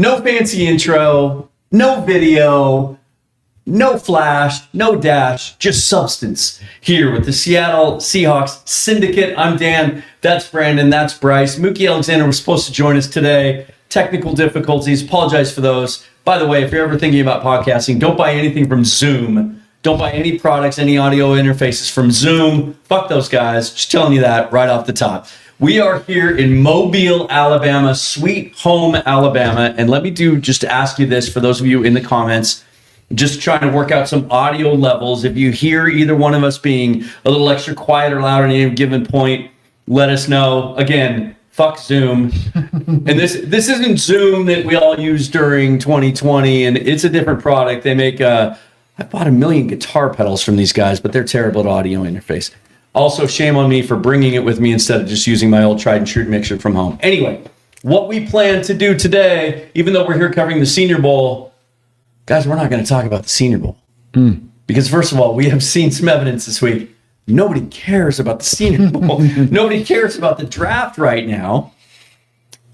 No fancy intro, no video, no flash, no dash, just substance here with the Seattle Seahawks Syndicate. I'm Dan, that's Brandon, that's Bryce. Mookie Alexander was supposed to join us today. Technical difficulties, apologize for those. By the way, if you're ever thinking about podcasting, don't buy anything from Zoom. Don't buy any products, any audio interfaces from Zoom. Fuck those guys. Just telling you that right off the top. We are here in Mobile, Alabama, Sweet Home, Alabama. And let me just ask you this for those of you in the comments, just trying to work out some audio levels. If you hear either one of us being a little extra quiet or loud at any given point, let us know. Again, fuck Zoom. And this isn't Zoom that we all used during 2020, and it's a different product. They make, I bought 1 million guitar pedals from these guys, but they're terrible at audio interface. Also, shame on me for bringing it with me instead of just using my old tried and true mixer from home. Anyway, what we plan to do today, even though we're here covering the Senior Bowl, guys, we're not going to talk about the Senior Bowl. Because first of all, we have seen some evidence this week. Nobody cares about the Senior Bowl. Nobody cares about the draft right now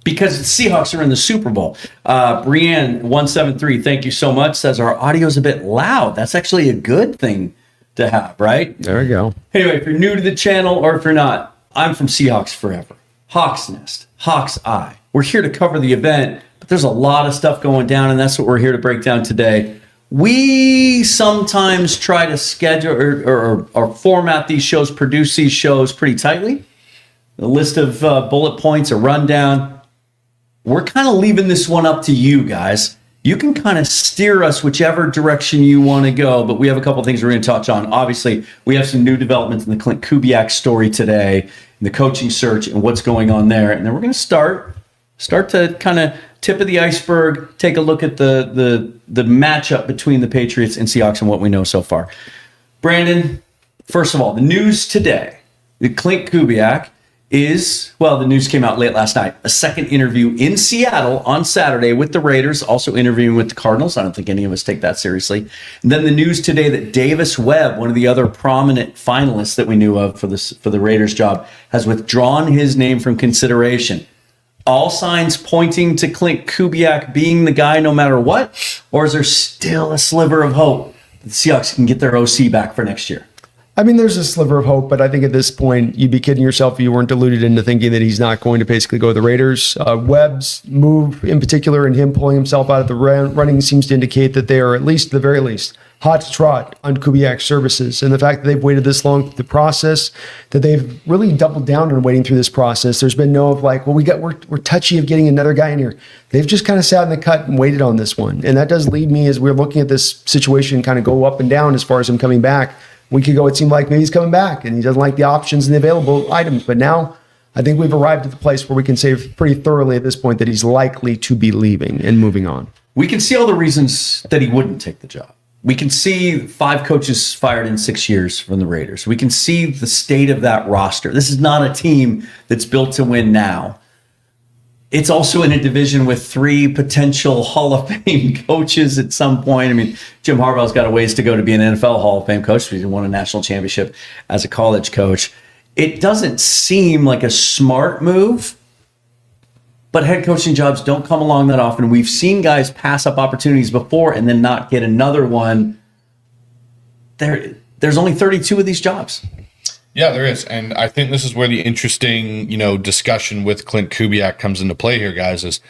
because the Seahawks are in the Super Bowl. Brienne173, thank you so much, says our audio's a bit loud. That's actually a good thing to have, right? There we go. Anyway, if you're new to the channel or if you're not, I'm from Seahawks Forever. Hawks Nest, Hawks Eye. We're here to cover the event, but there's a lot of stuff going down, and that's what we're here to break down today. We sometimes try to schedule or format these shows, produce these shows pretty tightly. A list of bullet points, a rundown. We're kind of leaving this one up to you guys. You can kind of steer us whichever direction you want to go, but we have a couple of things we're going to touch on. Obviously, we have some new developments in the Klint Kubiak story today, in the coaching search and what's going on there. And then we're going to start to kind of tip of the iceberg, take a look at the matchup between the Patriots and Seahawks and what we know so far. Brandon, first of all, the news today, the Klint Kubiak the news came out late last night. A second interview in Seattle on Saturday with the Raiders, also interviewing with the Cardinals. I don't think any of us take that seriously. And then the news today that Davis Webb, one of the other prominent finalists that we knew of for the Raiders job, has withdrawn his name from consideration. All signs pointing to Klint Kubiak being the guy no matter what? Or is there still a sliver of hope that the Seahawks can get their OC back for next year? I mean, there's a sliver of hope, but I think at this point, you'd be kidding yourself if you weren't deluded into thinking that he's not going to basically go to the Raiders. Webb's move in particular and him pulling himself out of the running seems to indicate that they are, at least, the very least, hot to trot on Kubiak's services. And the fact that they've waited this long through the process, that they've really doubled down on waiting through this process. There's been no we're touchy of getting another guy in here. They've just kind of sat in the cut and waited on this one. And that does lead me, as we're looking at this situation kind of go up and down as far as him coming back. A week ago, it seemed like maybe he's coming back and he doesn't like the options and the available items. But now I think we've arrived at the place where we can say pretty thoroughly at this point that he's likely to be leaving and moving on. We can see all the reasons that he wouldn't take the job. We can see 5 coaches fired in 6 years from the Raiders. We can see the state of that roster. This is not a team that's built to win now. It's also in a division with 3 potential Hall of Fame coaches at some point. I mean, Jim Harbaugh's got a ways to go to be an NFL Hall of Fame coach. He won a national championship as a college coach. It doesn't seem like a smart move, but head coaching jobs don't come along that often. We've seen guys pass up opportunities before and then not get another one. There's only 32 of these jobs. Yeah, there is. And I think this is where the interesting, discussion with Klint Kubiak comes into play here, guys, is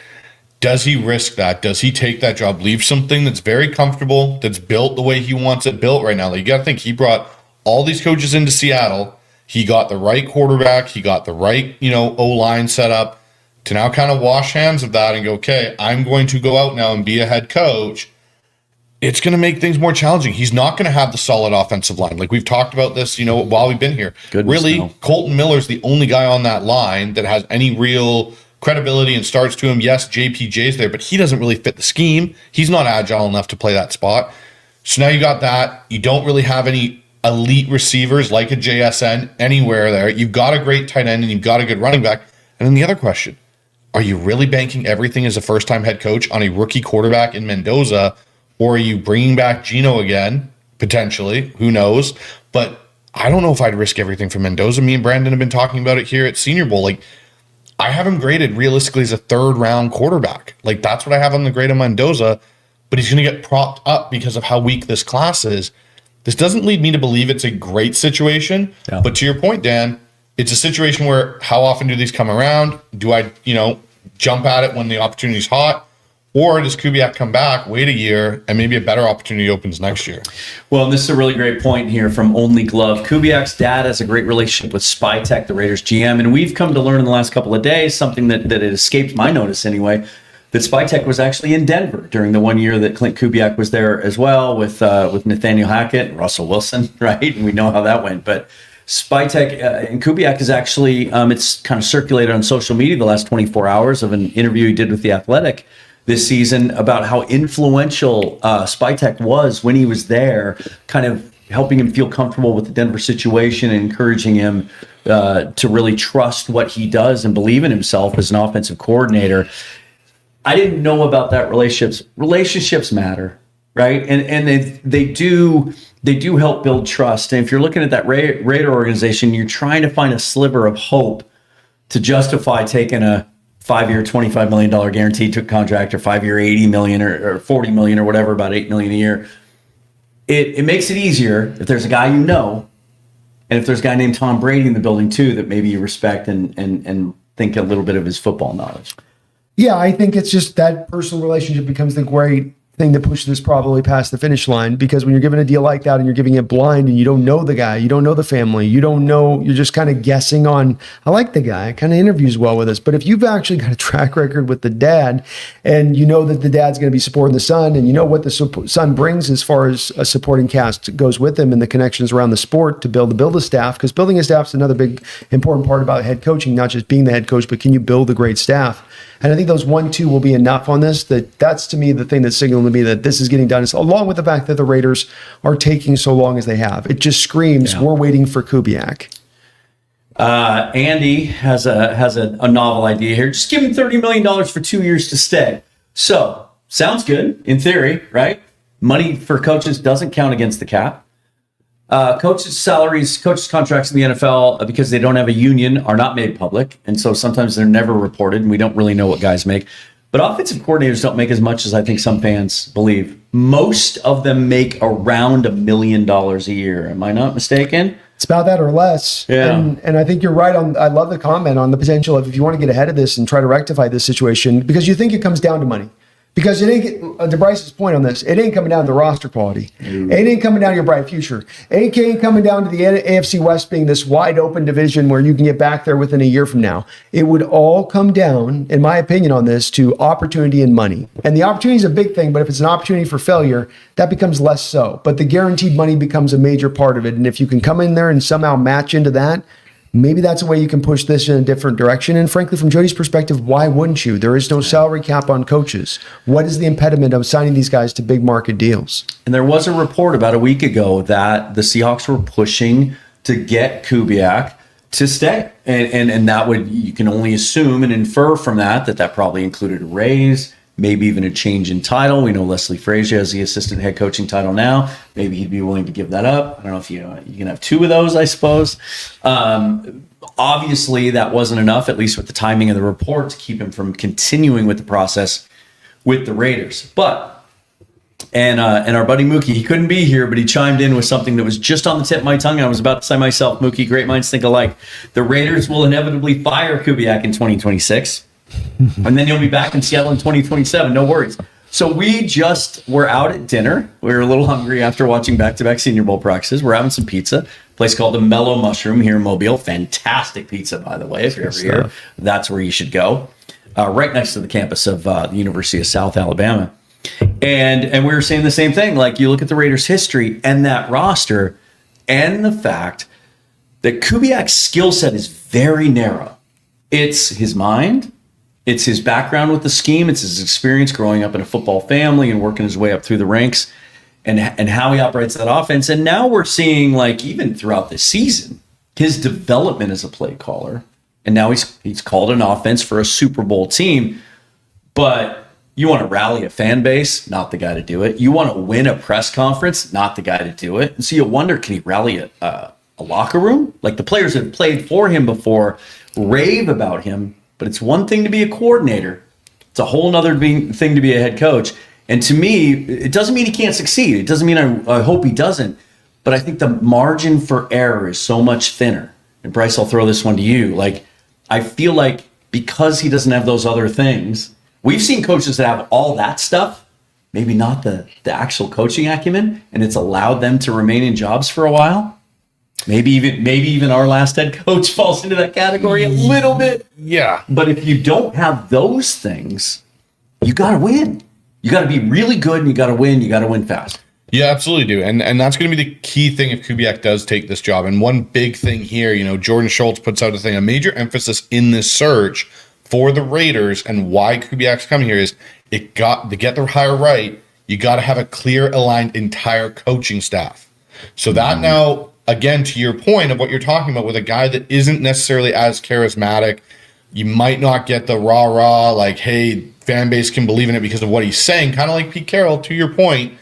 does he risk that? Does he take that job, leave something that's very comfortable, that's built the way he wants it built right now? Like, you got to think, he brought all these coaches into Seattle. He got the right quarterback. He got the right, O-line set up to now kind of wash hands of that and go, okay, I'm going to go out now and be a head coach. It's going to make things more challenging. He's not going to have the solid offensive line. Like, we've talked about this, while we've been here. Goodness, really, no. Colton Miller's the only guy on that line that has any real credibility and starts to him. Yes, JPJ's there, but he doesn't really fit the scheme. He's not agile enough to play that spot. So now you got that. You don't really have any elite receivers like a JSN anywhere there. You've got a great tight end and you've got a good running back. And then the other question, are you really banking everything as a first-time head coach on a rookie quarterback in Mendoza? Or are you bringing back Geno again, potentially? Who knows? But I don't know if I'd risk everything for Mendoza. Me and Brandon have been talking about it here at Senior Bowl. Like, I have him graded realistically as a 3rd-round quarterback. Like, that's what I have on the grade of Mendoza, but he's going to get propped up because of how weak this class is. This doesn't lead me to believe it's a great situation, but to your point, Dan, it's a situation where how often do these come around? Do I, jump at it when the opportunity's hot? Or does Kubiak come back, wait a year, and maybe a better opportunity opens next year? Well, and this is a really great point here from Only Glove. Kubiak's dad has a great relationship with Spytech, the Raiders GM, and we've come to learn in the last couple of days, something that it escaped my notice anyway, that Spytech was actually in Denver during the 1 year that Klint Kubiak was there as well with Nathaniel Hackett and Russell Wilson, right? And we know how that went. But Spytech and Kubiak is actually, it's kind of circulated on social media the last 24 hours of an interview he did with The Athletic this season about how influential Spytech was when he was there, kind of helping him feel comfortable with the Denver situation and encouraging him to really trust what he does and believe in himself as an offensive coordinator. I didn't know about that. Relationships matter, right? And they do help build trust. And if you're looking at that Raider organization, you're trying to find a sliver of hope to justify taking a 5-year, $25 million guaranteed contract, or 5-year, $80 million or $40 million or whatever, about $8 million a year. It makes it easier if there's a guy and if there's a guy named Tom Brady in the building too that maybe you respect and think a little bit of his football knowledge. Yeah, I think it's just that personal relationship becomes the great thing that pushes this probably past the finish line, because when you're given a deal like that and you're giving it blind and you don't know the guy, you don't know the family, you don't know, you're just kind of guessing on, I like the guy, kind of interviews well with us. But if you've actually got a track record with the dad and you know that the dad's going to be supporting the son and you know what the son brings as far as a supporting cast goes with him and the connections around the sport to build a staff, because building a staff is another big important part about head coaching, not just being the head coach, but can you build a great staff? And I think those 1-2 will be enough on this. That's to me the thing that's signaling to me that this is getting done, is along with the fact that the Raiders are taking so long as they have. It just screams we're waiting for Kubiak. Andy has a novel idea here. Just give him $30 million for 2 years to stay. So sounds good in theory, right? Money for coaches doesn't count against the cap. Coaches' salaries, coaches' contracts in the NFL, because they don't have a union, are not made public. And so sometimes they're never reported, and we don't really know what guys make. But offensive coordinators don't make as much as I think some fans believe. Most of them make around $1 million a year. Am I not mistaken? It's about that or less. Yeah. And I think you're right on. I love the comment on the potential of if you want to get ahead of this and try to rectify this situation, because you think it comes down to money. Because it ain't, to Bryce's point on this, it ain't coming down to the roster quality. It ain't coming down to your bright future. It ain't coming down to the AFC West being this wide open division where you can get back there within a year from now. It would all come down, in my opinion on this, to opportunity and money. And the opportunity is a big thing, but if it's an opportunity for failure, that becomes less so. But the guaranteed money becomes a major part of it. And if you can come in there and somehow match into that, maybe that's a way you can push this in a different direction. And frankly, from Jody's perspective, why wouldn't you? There is no salary cap on coaches. What is the impediment of signing these guys to big market deals? And there was a report about a week ago that the Seahawks were pushing to get Kubiak to stay. And that would, you can only assume and infer from that probably included a raise, maybe even a change in title. We know Leslie Frazier has the assistant head coaching title now. Maybe he'd be willing to give that up. I don't know if you can have 2 of those, I suppose. Obviously, that wasn't enough, at least with the timing of the report, to keep him from continuing with the process with the Raiders. But, and our buddy Mookie, he couldn't be here, but he chimed in with something that was just on the tip of my tongue. I was about to say myself, Mookie, great minds think alike. The Raiders will inevitably fire Kubiak in 2026. And then he'll be back in Seattle in 2027. No worries. So we just were out at dinner. We were a little hungry after watching back-to-back Senior Bowl practices. We're having some pizza. A place called the Mellow Mushroom here in Mobile. Fantastic pizza, by the way. If you're ever here, that's where you should go. Right next to the campus of the University of South Alabama. And we were saying the same thing. Like, you look at the Raiders' history and that roster and the fact that Kubiak's skill set is very narrow. It's his mind. It's his background with the scheme. It's his experience growing up in a football family and working his way up through the ranks, and how he operates that offense. And now we're seeing, like, even throughout the season, his development as a play caller. And now he's called an offense for a Super Bowl team. But you want to rally a fan base, not the guy to do it. You want to win a press conference, not the guy to do it. And so you wonder, can he rally a locker room? Like, the players that have played for him before rave about him. but it's one thing to be a coordinator. It's a whole nother thing to be a head coach. And to me, it doesn't mean he can't succeed. It doesn't mean I hope he doesn't. But I think the margin for error is so much thinner. And Bryce, I'll throw this one to you. Like, I feel like because he doesn't have those other things, we've seen coaches that have all that stuff, maybe not the actual coaching acumen, and it's allowed them to remain in jobs for a while. Maybe even our last head coach falls into that category a little bit. Yeah. But if you don't have those things, you got to win. You got to be really good, and you got to win. You got to win fast. Yeah, absolutely do. And that's going to be the key thing if Kubiak does take this job. And one big thing here, Jordan Schultz puts out a major emphasis in this search for the Raiders and why Kubiak's coming here is to get the hire right, you got to have a clear, aligned entire coaching staff. So that now, again, to your point of what you're talking about with a guy that isn't necessarily as charismatic, you might not get the rah-rah, like, hey, fan base can believe in it because of what he's saying, kind of like Pete Carroll, to your point.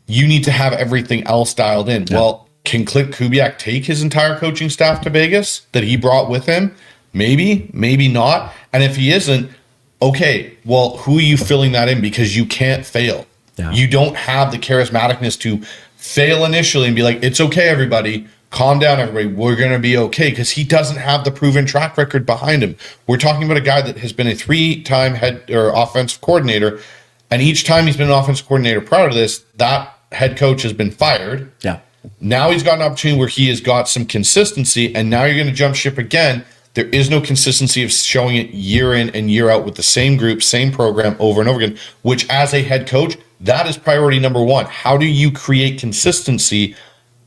You need to have everything else dialed in. Yeah. Well, can Klint Kubiak take his entire coaching staff to Vegas that he brought with him? Maybe, maybe not. And if he isn't, okay, well, who are you filling that in? Because you can't fail. Yeah. You don't have the charismaticness to fail initially and be like, it's okay, everybody. Calm down, everybody. We're going to be okay, because he doesn't have the proven track record behind him. We're talking about a guy that has been a 3-time head or offensive coordinator, and each time he's been an offensive coordinator prior to this, that head coach has been fired. Yeah. Now he's got an opportunity where he has got some consistency, and now you're going to jump ship again. There is no consistency of showing it year in and year out with the same group, same program over and over again, which as a head coach, that is priority number one. How do you create consistency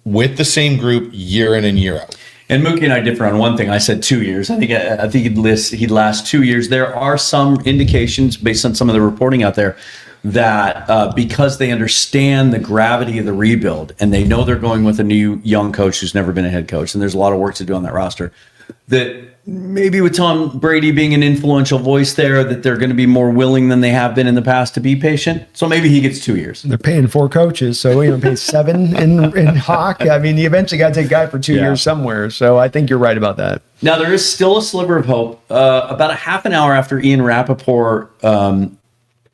with the same group year in and year out? And Mookie and I differ on one thing. I said 2 years. I think he'd last 2 years. There are some indications based on some of the reporting out there that because they understand the gravity of the rebuild and they know they're going with a new young coach who's never been a head coach, and there's a lot of work to do on that roster, that maybe with Tom Brady being an influential voice there, that they're going to be more willing than they have been in the past to be patient. So maybe he gets 2 years. They're paying 4 coaches, so you're paying 7 in Hawk. I mean, you eventually got to take a guy for 2 years somewhere. So I think you're right about that. Now, there is still a sliver of hope. About a half an hour after Ian Rappaport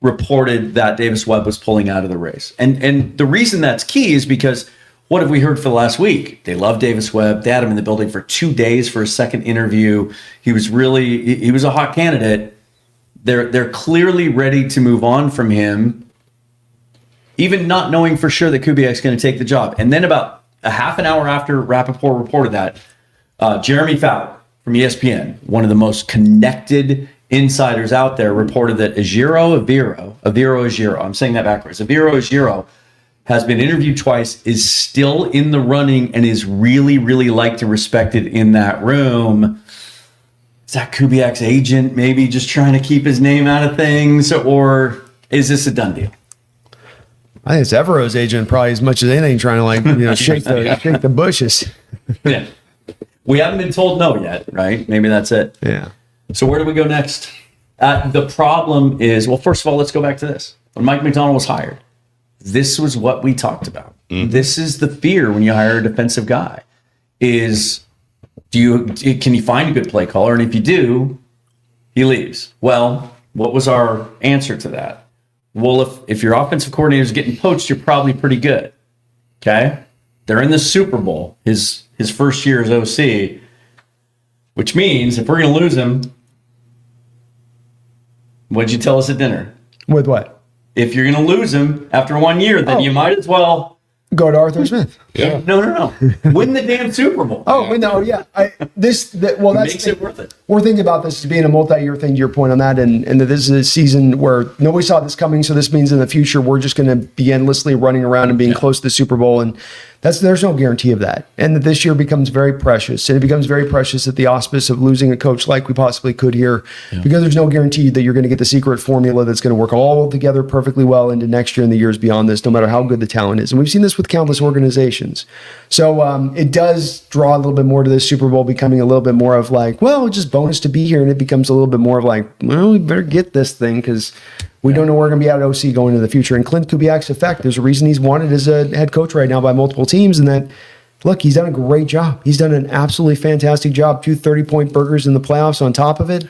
reported that Davis Webb was pulling out of the race. And the reason that's key is because what have we heard for the last week? They love Davis Webb. They had him in the building for 2 days for a second interview. He was a hot candidate. They're clearly ready to move on from him, even not knowing for sure that Kubiak's going to take the job. And then about a half an hour after Rappaport reported that, Jeremy Fowler from ESPN, one of the most connected insiders out there, reported that Aviro Ajiro, I'm saying that backwards, Aviro Ajiro has been interviewed twice, is still in the running, and is really, really liked and respected in that room. Is that Kubiak's agent maybe just trying to keep his name out of things, or is this a done deal? I think it's Evero's agent probably as much as anything trying to shake the bushes. Yeah. We haven't been told no yet, right? Maybe that's it. Yeah. So where do we go next? The problem is, well, first of all, let's go back to this. When Mike McDonald was hired, this was what we talked about. Mm-hmm. This is the fear when you hire a defensive guy is, can you find a good play caller? And if you do, he leaves. Well, what was our answer to that? Well, if your offensive coordinator is getting poached, you're probably pretty good. Okay? They're in the Super Bowl, his first year as OC, which means if we're going to lose him, what'd you tell us at dinner? With what? If you're going to lose him after 1 year, then you might as well go to Arthur Smith. Yeah. No. Win the damn Super Bowl. Oh, no, yeah. That's makes it worth it. We're thinking about this as being a multi-year thing, to your point on that, and that this is a season where nobody saw this coming, so this means in the future we're just going to be endlessly running around and being close to the Super Bowl, and there's no guarantee of that. And that this year becomes very precious, and it becomes very precious at the auspice of losing a coach like we possibly could here, because there's no guarantee that you're going to get the secret formula that's going to work all together perfectly well into next year and the years beyond this, no matter how good the talent is. And we've seen this with countless organizations. So it does draw a little bit more to this Super Bowl becoming a little bit more of like, well, just bonus to be here. And it becomes a little bit more of like, well, we better get this thing because we don't know where we're going to be at OC going into the future. And Klint Kubiak's effect, there's a reason he's wanted as a head coach right now by multiple teams. And that, look, he's done a great job. He's done an absolutely fantastic job. 2 30-point burgers in the playoffs on top of it.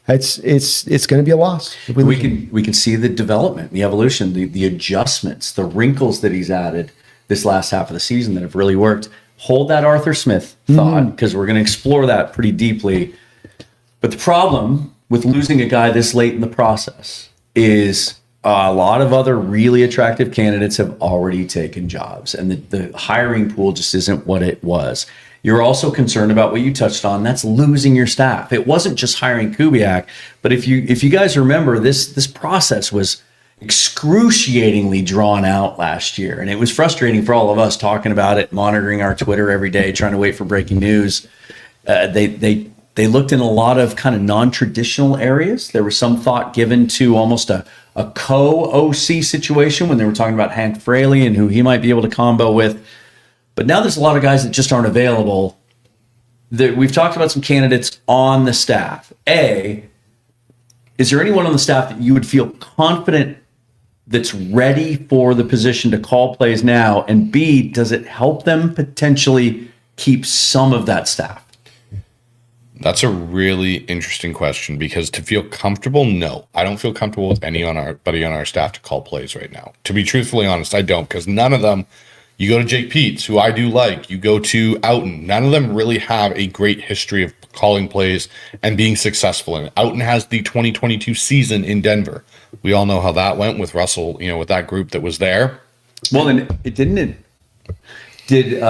it's going to be a loss. If We can see the development, the evolution, the adjustments, the wrinkles that he's added this last half of the season that have really worked. Hold that Arthur Smith thought, because we're going to explore that pretty deeply. But the problem with losing a guy this late in the process is a lot of other really attractive candidates have already taken jobs, and the hiring pool just isn't what it was. You're also concerned about what you touched on. That's losing your staff. It wasn't just hiring Kubiak, but if you guys remember, this process was excruciatingly drawn out last year, and it was frustrating for all of us talking about it, monitoring our Twitter every day, trying to wait for breaking news. They looked in a lot of kind of non-traditional areas. There was some thought given to almost a co-OC situation when they were talking about Hank Fraley and who he might be able to combo with. But now there's a lot of guys that just aren't available. We've talked about some candidates on the staff. A, is there anyone on the staff that you would feel confident that's ready for the position to call plays now? And B, does it help them potentially keep some of that staff? That's a really interesting question, because to feel comfortable, no. I don't feel comfortable with anybody on our staff to call plays right now. To be truthfully honest, I don't, because none of them, you go to Jake Peets, who I do like, you go to Outen, none of them really have a great history of calling plays and being successful in it. Outen has the 2022 season in Denver. We all know how that went with Russell, with that group that was there. Well, then did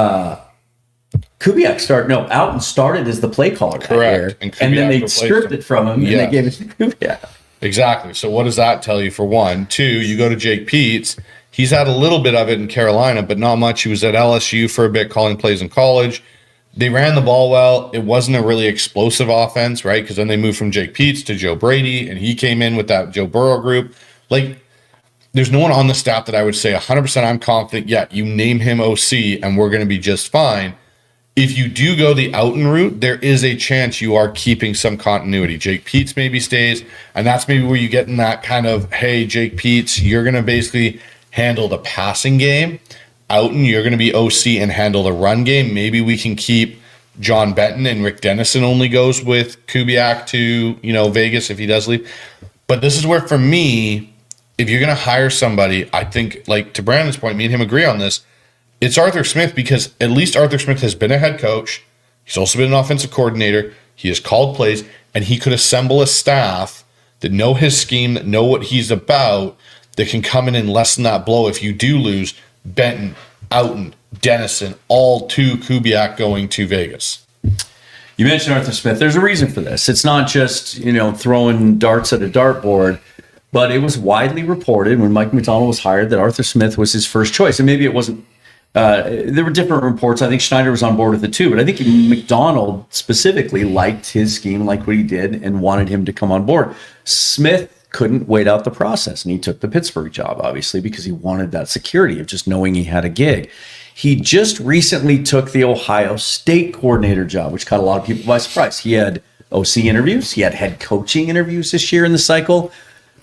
Kubiak start? No, Outen started as the play caller. Correct. And then they stripped it from him and they gave it to Kubiak. Exactly. So what does that tell you, for one? Two, you go to Jake Peets. He's had a little bit of it in Carolina, but not much. He was at LSU for a bit, calling plays in college. They ran the ball well. It wasn't a really explosive offense, right? Because then they moved from Jake Peets to Joe Brady, and he came in with that Joe Burrow group. There's no one on the staff that I would say 100% I'm confident, you name him OC, and we're going to be just fine. If you do go the Outen route, there is a chance you are keeping some continuity. Jake Peets maybe stays, and that's maybe where you get in that kind of, hey, Jake Peets, you're going to basically handle the passing game. Outen, you're going to be OC and handle the run game. Maybe we can keep John Benton, and Rick Dennison only goes with Kubiak to, Vegas if he does leave. But this is where, for me, if you're going to hire somebody, I think, to Brandon's point, me and him agree on this, it's Arthur Smith, because at least Arthur Smith has been a head coach. He's also been an offensive coordinator. He has called plays, and he could assemble a staff that know his scheme, that know what he's about, that can come in and lessen that blow if you do lose Benton, Outen, Dennison, all to Kubiak going to Vegas. You mentioned Arthur Smith. There's a reason for this. It's not just, throwing darts at a dartboard, but it was widely reported when Mike McDonald was hired that Arthur Smith was his first choice. And maybe it wasn't. There were different reports. I think Schneider was on board with it too, but I think McDonald specifically liked his scheme, liked what he did, and wanted him to come on board. Smith couldn't wait out the process, and he took the Pittsburgh job, obviously, because he wanted that security of just knowing he had a gig. He just recently took the Ohio State coordinator job, which caught a lot of people by surprise. He had OC interviews, he had head coaching interviews this year in the cycle,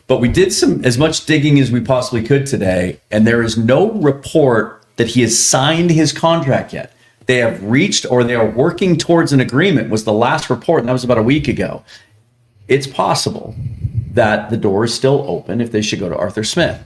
but we did as much digging as we possibly could today, and there is no report that he has signed his contract yet. They have reached, or they are working towards an agreement, was the last report, and that was about a week ago. It's possible that the door is still open if they should go to Arthur Smith.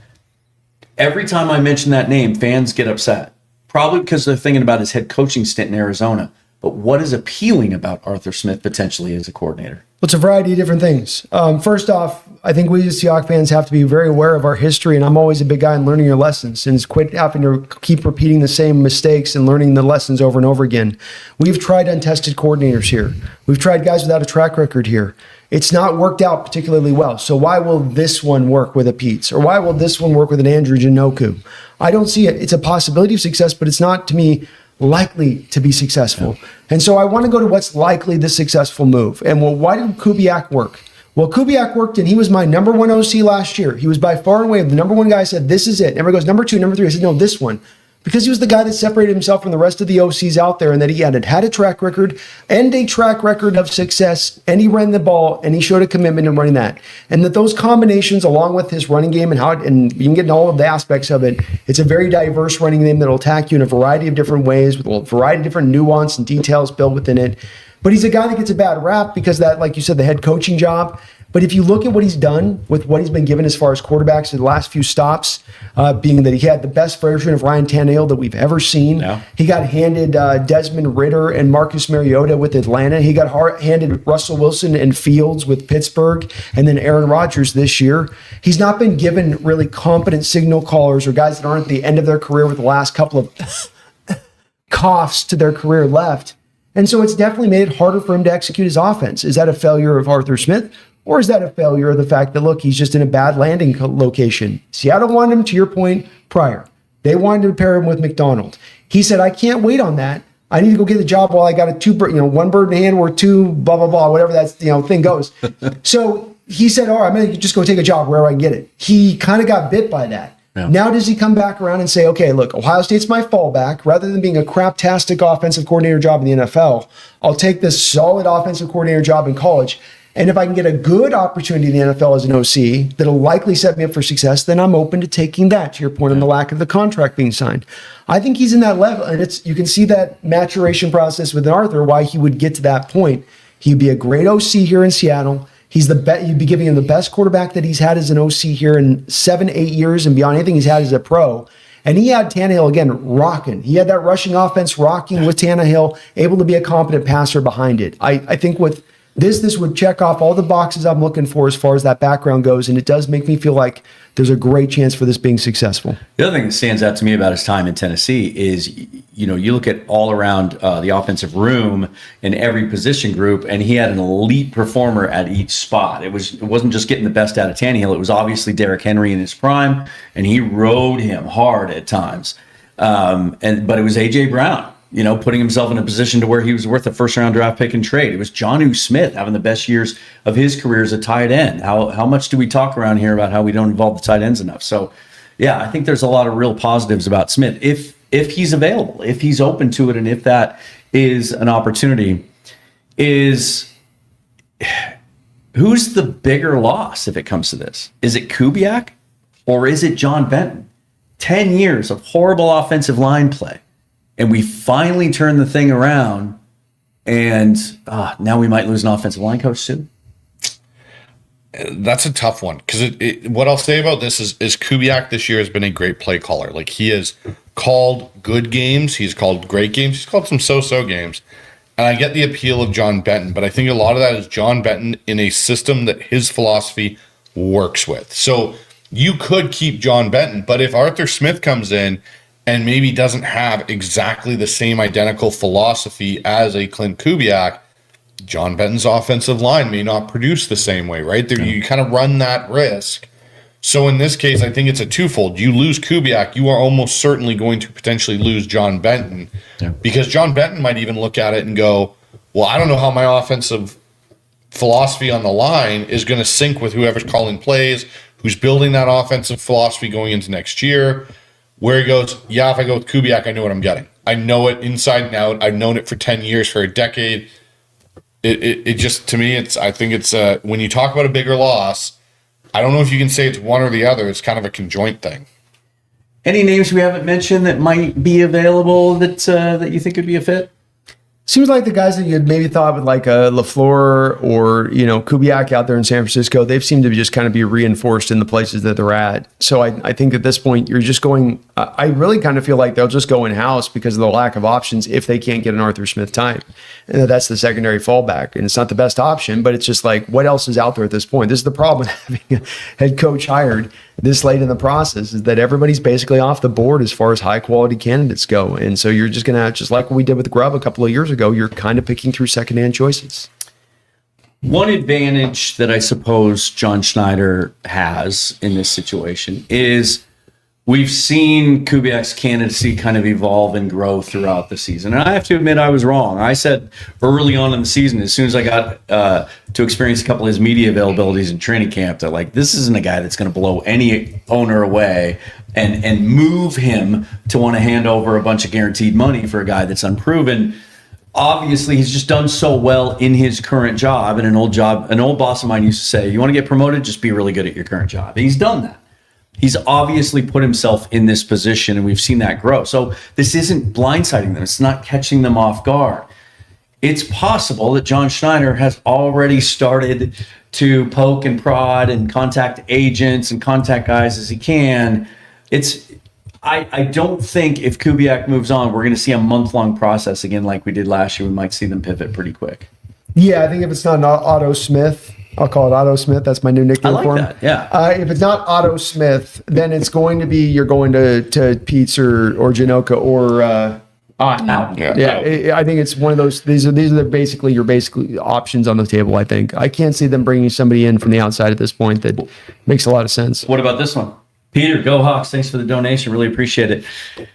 Every time I mention that name, fans get upset, probably because they're thinking about his head coaching stint in Arizona. But what is appealing about Arthur Smith potentially as a coordinator? Well, it's a variety of different things. First off, I think we as Seahawks fans have to be very aware of our history, and I'm always a big guy in learning your lessons, and quit having to keep repeating the same mistakes and learning the lessons over and over again. We've tried untested coordinators here. We've tried guys without a track record here. It's not worked out particularly well. So why will this one work with a Peets? Or why will this one work with an Andrew Janoku? I don't see it. It's a possibility of success, but it's not, to me, likely to be successful. And so I want to go to what's likely the successful move. And well, why did Kubiak work? Well, Kubiak worked, and he was my number one OC last year. He was by far and away the number one guy. I said, this is it. Everybody goes, number two, number three. I said, no, this one. Because he was the guy that separated himself from the rest of the OCs out there, and that he had a track record and a track record of success, and he ran the ball, and he showed a commitment in running that. And that those combinations, along with his running game and you can get into all of the aspects of it, it's a very diverse running game that will attack you in a variety of different ways with a variety of different nuance and details built within it. But he's a guy that gets a bad rap because that, like you said, the head coaching job. But if you look at what he's done with what he's been given as far as quarterbacks in the last few stops, being that he had the best version of Ryan Tannehill that we've ever seen. Yeah. He got handed Desmond Ridder and Marcus Mariota with Atlanta. He got handed Russell Wilson and Fields with Pittsburgh, and then Aaron Rodgers this year. He's not been given really competent signal callers or guys that aren't at the end of their career with the last couple of coughs to their career left. And so it's definitely made it harder for him to execute his offense. Is that a failure of Arthur Smith? Or is that a failure of the fact that, look, he's just in a bad landing location? Seattle wanted him, to your point, prior. They wanted to pair him with McDonald. He said, I can't wait on that. I need to go get the job while I got one bird in hand or two, blah, blah, blah, whatever that thing goes. So he said, all right, I'm going to just go take a job wherever I can get it. He kind of got bit by that. Yeah. Now does he come back around and say, okay, look, Ohio State's my fallback. Rather than being a craptastic offensive coordinator job in the NFL, I'll take this solid offensive coordinator job in college. And if I can get a good opportunity in the NFL as an OC that'll likely set me up for success, then I'm open to taking that, to your point on the lack of the contract being signed. I think he's in that level, and you can see that maturation process with Arthur, why he would get to that point. He'd be a great OC here in Seattle. You'd be giving him the best quarterback that he's had as an OC here in 7-8 years and beyond anything he's had as a pro. And he had Tannehill, again, rocking. He had that rushing offense rocking with Tannehill, able to be a competent passer behind it. I think with this would check off all the boxes I'm looking for as far as that background goes, and it does make me feel like there's a great chance for this being successful. The other thing that stands out to me about his time in Tennessee is, you look at all around the offensive room in every position group, and he had an elite performer at each spot. It wasn't just getting the best out of Tannehill. It was obviously Derrick Henry in his prime, and he rode him hard at times. But it was A.J. Brown, putting himself in a position to where he was worth a first-round draft pick and trade. It was Jonnu Smith having the best years of his career as a tight end. How much do we talk around here about how we don't involve the tight ends enough? So, yeah, I think there's a lot of real positives about Smith if he's available, if he's open to it, and if that is an opportunity. Who's the bigger loss if it comes to this? Is it Kubiak or is it John Benton? 10 years of horrible offensive line play. And we finally turn the thing around, and now we might lose an offensive line coach too. That's a tough one because what I'll say about this is Kubiak this year has been a great play caller. Like, he has called good games, he's called great games, he's called some so-so games. And I get the appeal of John Benton, but I think a lot of that is John Benton in a system that his philosophy works with. So you could keep John Benton, but if Arthur Smith comes in and maybe doesn't have exactly the same identical philosophy as a Klint Kubiak, John Benton's offensive line may not produce the same way, right? There, you kind of run that risk. So in this case, I think it's a twofold. You lose Kubiak, you are almost certainly going to potentially lose John Benton, because John Benton might even look at it and go, well, I don't know how my offensive philosophy on the line is going to sync with whoever's calling plays, who's building that offensive philosophy going into next year. Where he goes, yeah, if I go with Kubiak, I know what I'm getting. I know it inside and out. I've known it for 10 years, for a decade. It just, to me, I think it's when you talk about a bigger loss, I don't know if you can say it's one or the other. It's kind of a conjoint thing. Any names we haven't mentioned that might be available that you think could be a fit? Seems like the guys that you'd maybe thought with like a LaFleur or, Kubiak out there in San Francisco, they've seemed to just kind of be reinforced in the places that they're at. So I think at this point, you're just going, I really kind of feel like they'll just go in-house because of the lack of options if they can't get an Arthur Smith time. And that's the secondary fallback. And it's not the best option, but it's just like, what else is out there at this point? This is the problem with having a head coach hired this late in the process, is that everybody's basically off the board as far as high quality candidates go. And so you're just going to, just like what we did with Grubb a couple of years ago, you're kind of picking through secondhand choices. One advantage that I suppose John Schneider has in this situation is we've seen Kubiak's candidacy kind of evolve and grow throughout the season. And I have to admit, I was wrong. I said early on in the season, as soon as I got to experience a couple of his media availabilities in training camp, that like, this isn't a guy that's going to blow any owner away and move him to want to hand over a bunch of guaranteed money for a guy that's unproven. Obviously, he's just done so well in his current job. And an old boss of mine used to say, you want to get promoted, just be really good at your current job. And he's done that. He's obviously put himself in this position, and we've seen that grow. So this isn't blindsiding them. It's not catching them off guard. It's possible that John Schneider has already started to poke and prod and contact agents and contact guys as he can. I don't think if Kubiak moves on, we're going to see a month-long process again like we did last year. We might see them pivot pretty quick. Yeah, I think if it's not Otto Smith, I'll call it Otto Smith. That's my new nickname for him. I like that, yeah. If it's not Otto Smith, then it's going to be you're going to Pete's or Janoka or out. Yeah, I think it's one of those. These are basically your options on the table. I think I can't see them bringing somebody in from the outside at this point that makes a lot of sense. What about this one? Peter, go Hawks. Thanks for the donation. Really appreciate it.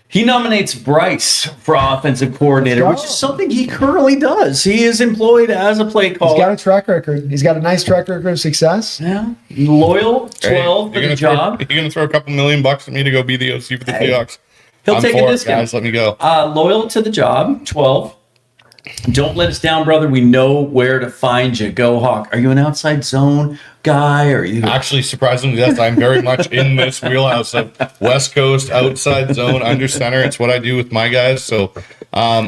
He nominates Bryce for offensive coordinator, which is something he currently does. He is employed as a play caller. He's got a track record. He's got a nice track record of success. Yeah. Loyal, 12 for the job. You're going to throw a couple $1 million at me to go be the OC for the Seahawks. He'll take a discount. Guys, let me go. Loyal to the job, 12. Don't let us down, brother. We know where to find you. Go Hawk. Are you an outside zone guy? Or are you actually surprisingly? Yes, I'm very much in this wheelhouse of West Coast, outside zone, under center. It's what I do with my guys. So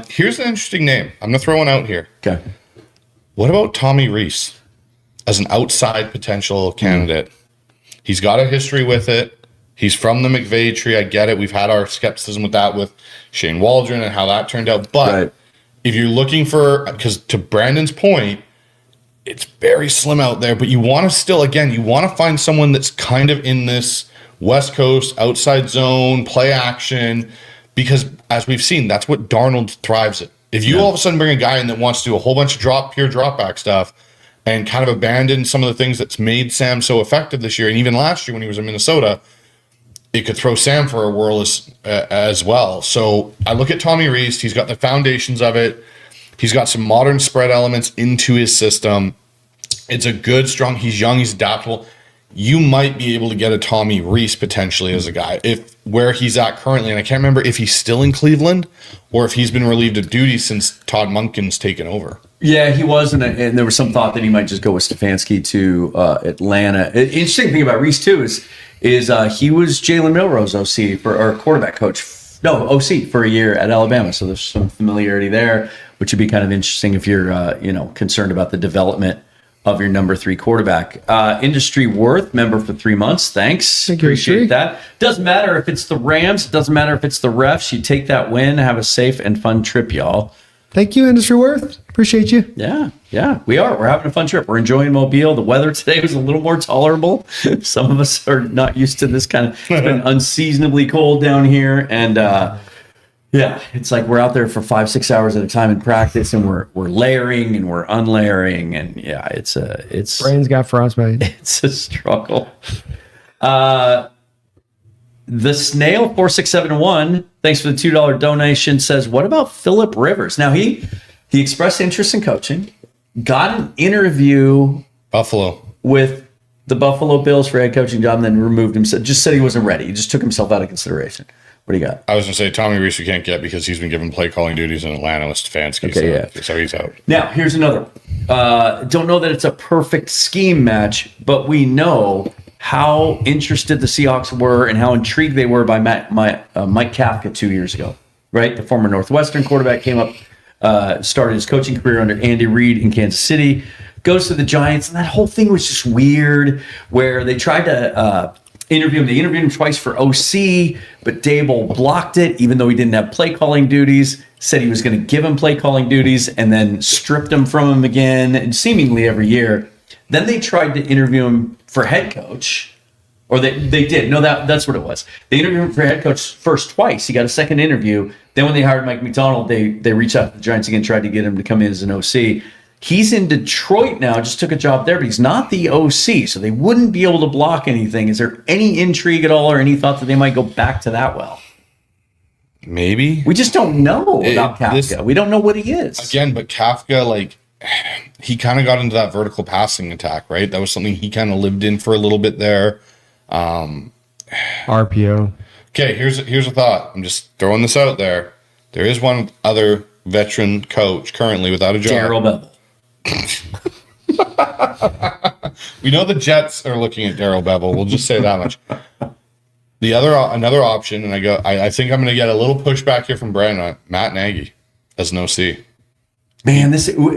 here's an interesting name. I'm gonna throw one out here. Okay. What about Tommy Rees as an outside potential candidate? He's got a history with it. He's from the McVay tree. I get it. We've had our skepticism with that with Shane Waldron and how that turned out. But if you're looking for, because to Brandon's point, it's very slim out there, but you want to still, again, you want to find someone that's kind of in this West Coast, outside zone, play action, because as we've seen, that's what Darnold thrives at. If you all of a sudden bring a guy in that wants to do a whole bunch of pure drop back stuff and kind of abandon some of the things that's made Sam so effective this year, and even last year when he was in Minnesota, it could throw Sam for a whirl as well. So I look at Tommy Rees. He's got the foundations of it. He's got some modern spread elements into his system. It's a good, strong, he's young, he's adaptable. You might be able to get a Tommy Rees potentially as a guy if where he's at currently. And I can't remember if he's still in Cleveland or if he's been relieved of duty since Todd Monken's taken over. Yeah, he was, and there was some thought that he might just go with Stefanski to Atlanta. Interesting thing about Rees too is he was Jalen Milroe's OC or quarterback coach. No, OC for a year at Alabama. So there's some familiarity there, which would be kind of interesting if you're concerned about the development of your number 3 quarterback. Industry Worth, member for 3 months. Thanks. Appreciate that. Doesn't matter if it's the Rams. Doesn't matter if it's the refs. You take that win. Have a safe and fun trip, y'all. Thank you, Industry Worth. Appreciate you. Yeah, we are. We're having a fun trip. We're enjoying Mobile. The weather today was a little more tolerable. Some of us are not used to this kind of, it's been unseasonably cold down here. And it's like we're out there for 5-6 hours at a time in practice, and we're layering and we're unlayering. And it's Brain's got frostbite. It's a struggle. The Snail 4671, thanks for the $2 donation, says, what about Phillip Rivers? Now he expressed interest in coaching, got an interview Buffalo with the Buffalo Bills for head coaching job, and then removed himself. Just said he wasn't ready. He just took himself out of consideration. What do you got? I was going to say Tommy Rees we can't get because he's been given play calling duties in Atlanta with Stefanski. So he's out. Now, here's another. Don't know that it's a perfect scheme match, but we know how interested the Seahawks were and how intrigued they were by Mike Kafka 2 years ago, right? The former Northwestern quarterback came up, started his coaching career under Andy Reid in Kansas City, goes to the Giants, and that whole thing was just weird where they tried to interview him. They interviewed him twice for OC, but Dable blocked it, even though he didn't have play calling duties, said he was going to give him play calling duties, and then stripped him from him again, and seemingly every year. Then they tried to interview him for head coach, or they did. No, that's what it was. They interviewed him for head coach first twice. He got a second interview. Then when they hired Mike McDonald, they reached out to the Giants again, tried to get him to come in as an OC. He's in Detroit now, just took a job there, but he's not the OC, so they wouldn't be able to block anything. Is there any intrigue at all or any thought that they might go back to that well? Maybe. We just don't know about Kafka. We don't know what he is. Again, but Kafka, he kind of got into that vertical passing attack, right? That was something he kind of lived in for a little bit there. RPO. Okay, here's a thought. I'm just throwing this out there. There is one other veteran coach currently without a job. Darrell Bevel. We know the Jets are looking at Darrell Bevel. We'll just say that much. Another option, and I think I'm going to get a little pushback here from Brandon. Matt Nagy as an OC. Man,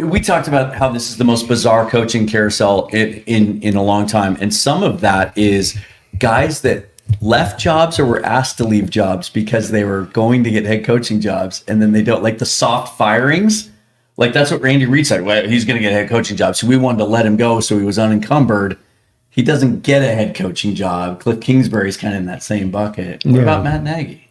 we talked about how this is the most bizarre coaching carousel in a long time, and some of that is guys that left jobs or were asked to leave jobs because they were going to get head coaching jobs, and then they don't, like the soft firings. Like that's what Randy Reed said. Well, he's going to get a head coaching job, so we wanted to let him go, so he was unencumbered. He doesn't get a head coaching job. Cliff Kingsbury's kind of in that same bucket. What about Matt Nagy?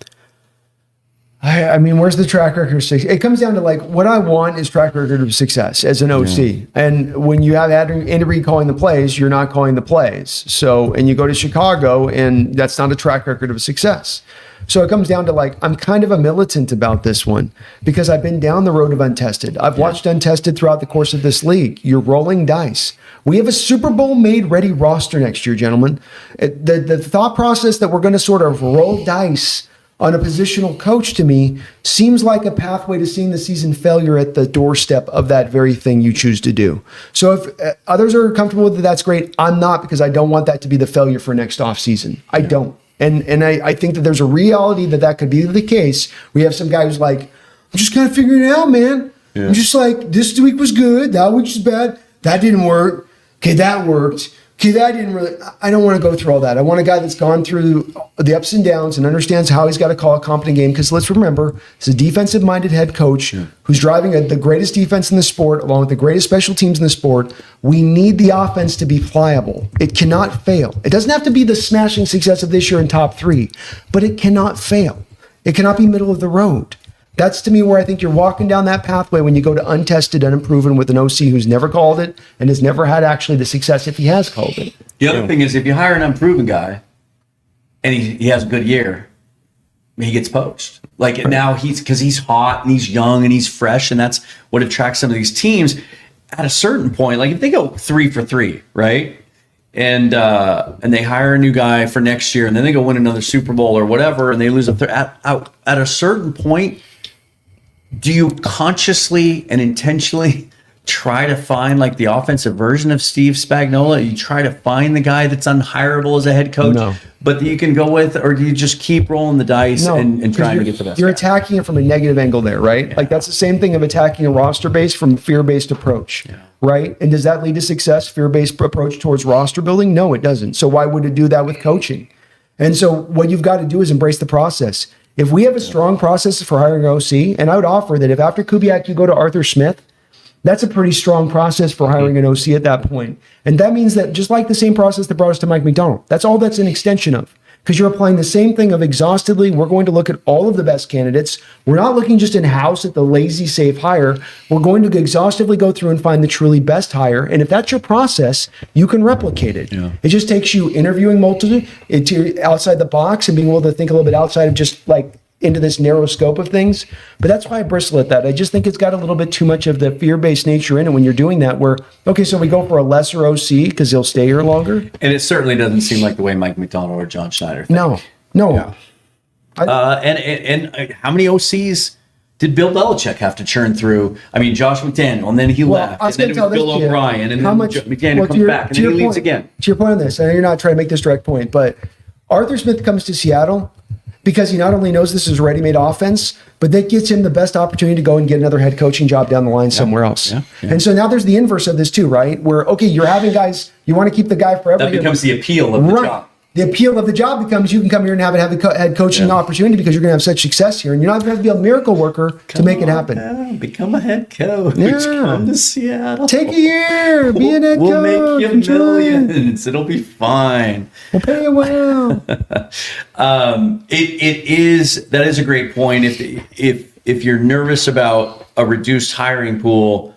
I mean, where's the track record of success? It comes down to like what I want is track record of success as an OC. And when you have Andy Reid calling the plays, you're not calling the plays. So, and you go to Chicago and that's not a track record of success. So it comes down to like, I'm kind of a militant about this one because I've been down the road of untested. I've watched untested throughout the course of this league. You're rolling dice. We have a Super Bowl made ready roster next year, gentlemen. The thought process that we're going to sort of roll dice on a positional coach to me seems like a pathway to seeing the season failure at the doorstep of that very thing you choose to do. So if others are comfortable with it, that's great. I'm not, because I don't want that to be the failure for next offseason. I don't. And I think that there's a reality that could be the case. We have some guy who's like, I'm just kind of figuring it out, man. Yeah. I'm just like, this week was good. That week was bad. That didn't work. Okay, that worked. Okay, that didn't really, I don't want to go through all that. I want a guy that's gone through the ups and downs and understands how he's got to call a competent game. Because let's remember, it's a defensive-minded head coach who's driving the greatest defense in the sport, along with the greatest special teams in the sport. We need the offense to be pliable. It cannot fail. It doesn't have to be the smashing success of this year in top 3, but it cannot fail. It cannot be middle of the road. That's to me where I think you're walking down that pathway when you go to untested, unproven with an OC who's never called it and has never had actually the success if he has called it. The other thing is if you hire an unproven guy and he has a good year, he gets poached. Like now because he's hot and he's young and he's fresh, and that's what attracts some of these teams. At a certain point, like if they go 3 for 3, right? And they hire a new guy for next year, and then they go win another Super Bowl or whatever, and they lose at a certain point, do you consciously and intentionally try to find like the offensive version of Steve Spagnuolo? You try to find the guy that's unhireable as a head coach, but that you can go with, or do you just keep rolling the dice and trying to get the best? You're attacking it from a negative angle there, right? Yeah. Like that's the same thing of attacking a roster base from fear-based approach, right? And does that lead to success, fear-based approach towards roster building? No, it doesn't. So why would it do that with coaching? And so what you've got to do is embrace the process. If we have a strong process for hiring an OC, and I would offer that if after Kubiak you go to Arthur Smith, that's a pretty strong process for hiring an OC at that point. And that means that just like the same process that brought us to Mike Macdonald, that's all that's an extension of. Because you're applying the same thing of exhaustively, we're going to look at all of the best candidates. We're not looking just in-house at the lazy, safe hire. We're going to exhaustively go through and find the truly best hire. And if that's your process, you can replicate it. Yeah. It just takes you interviewing multiple outside the box and being able to think a little bit outside of just like into this narrow scope of things. But that's why I bristle at that. I just think it's got a little bit too much of the fear-based nature in it when you're doing that, where, okay, so we go for a lesser OC because he'll stay here longer. And it certainly doesn't seem like the way Mike Macdonald or John Schneider think. No. Yeah. And how many OCs did Bill Belichick have to churn through? I mean, Josh McDaniel, and then he left. And then it was Bill O'Brien, and then McDaniel comes back, and then he leaves again. To your point on this, and you're not trying to make this direct point, but Arthur Smith comes to Seattle because he not only knows this is a ready-made offense, but that gets him the best opportunity to go and get another head coaching job down the line somewhere else. Yeah. And so now there's the inverse of this too, right? Where, okay, you're having guys, you want to keep the guy forever. That becomes the appeal of the job. The appeal of the job becomes you can come here and have a head coaching opportunity because you're going to have such success here, and you're not going to have to be a miracle worker to make it happen. Yeah, become a head coach. Come to Seattle. Take a year. Be a head coach. We'll make you millions. It'll be fine. We'll pay you well. That is a great point. If you're nervous about a reduced hiring pool,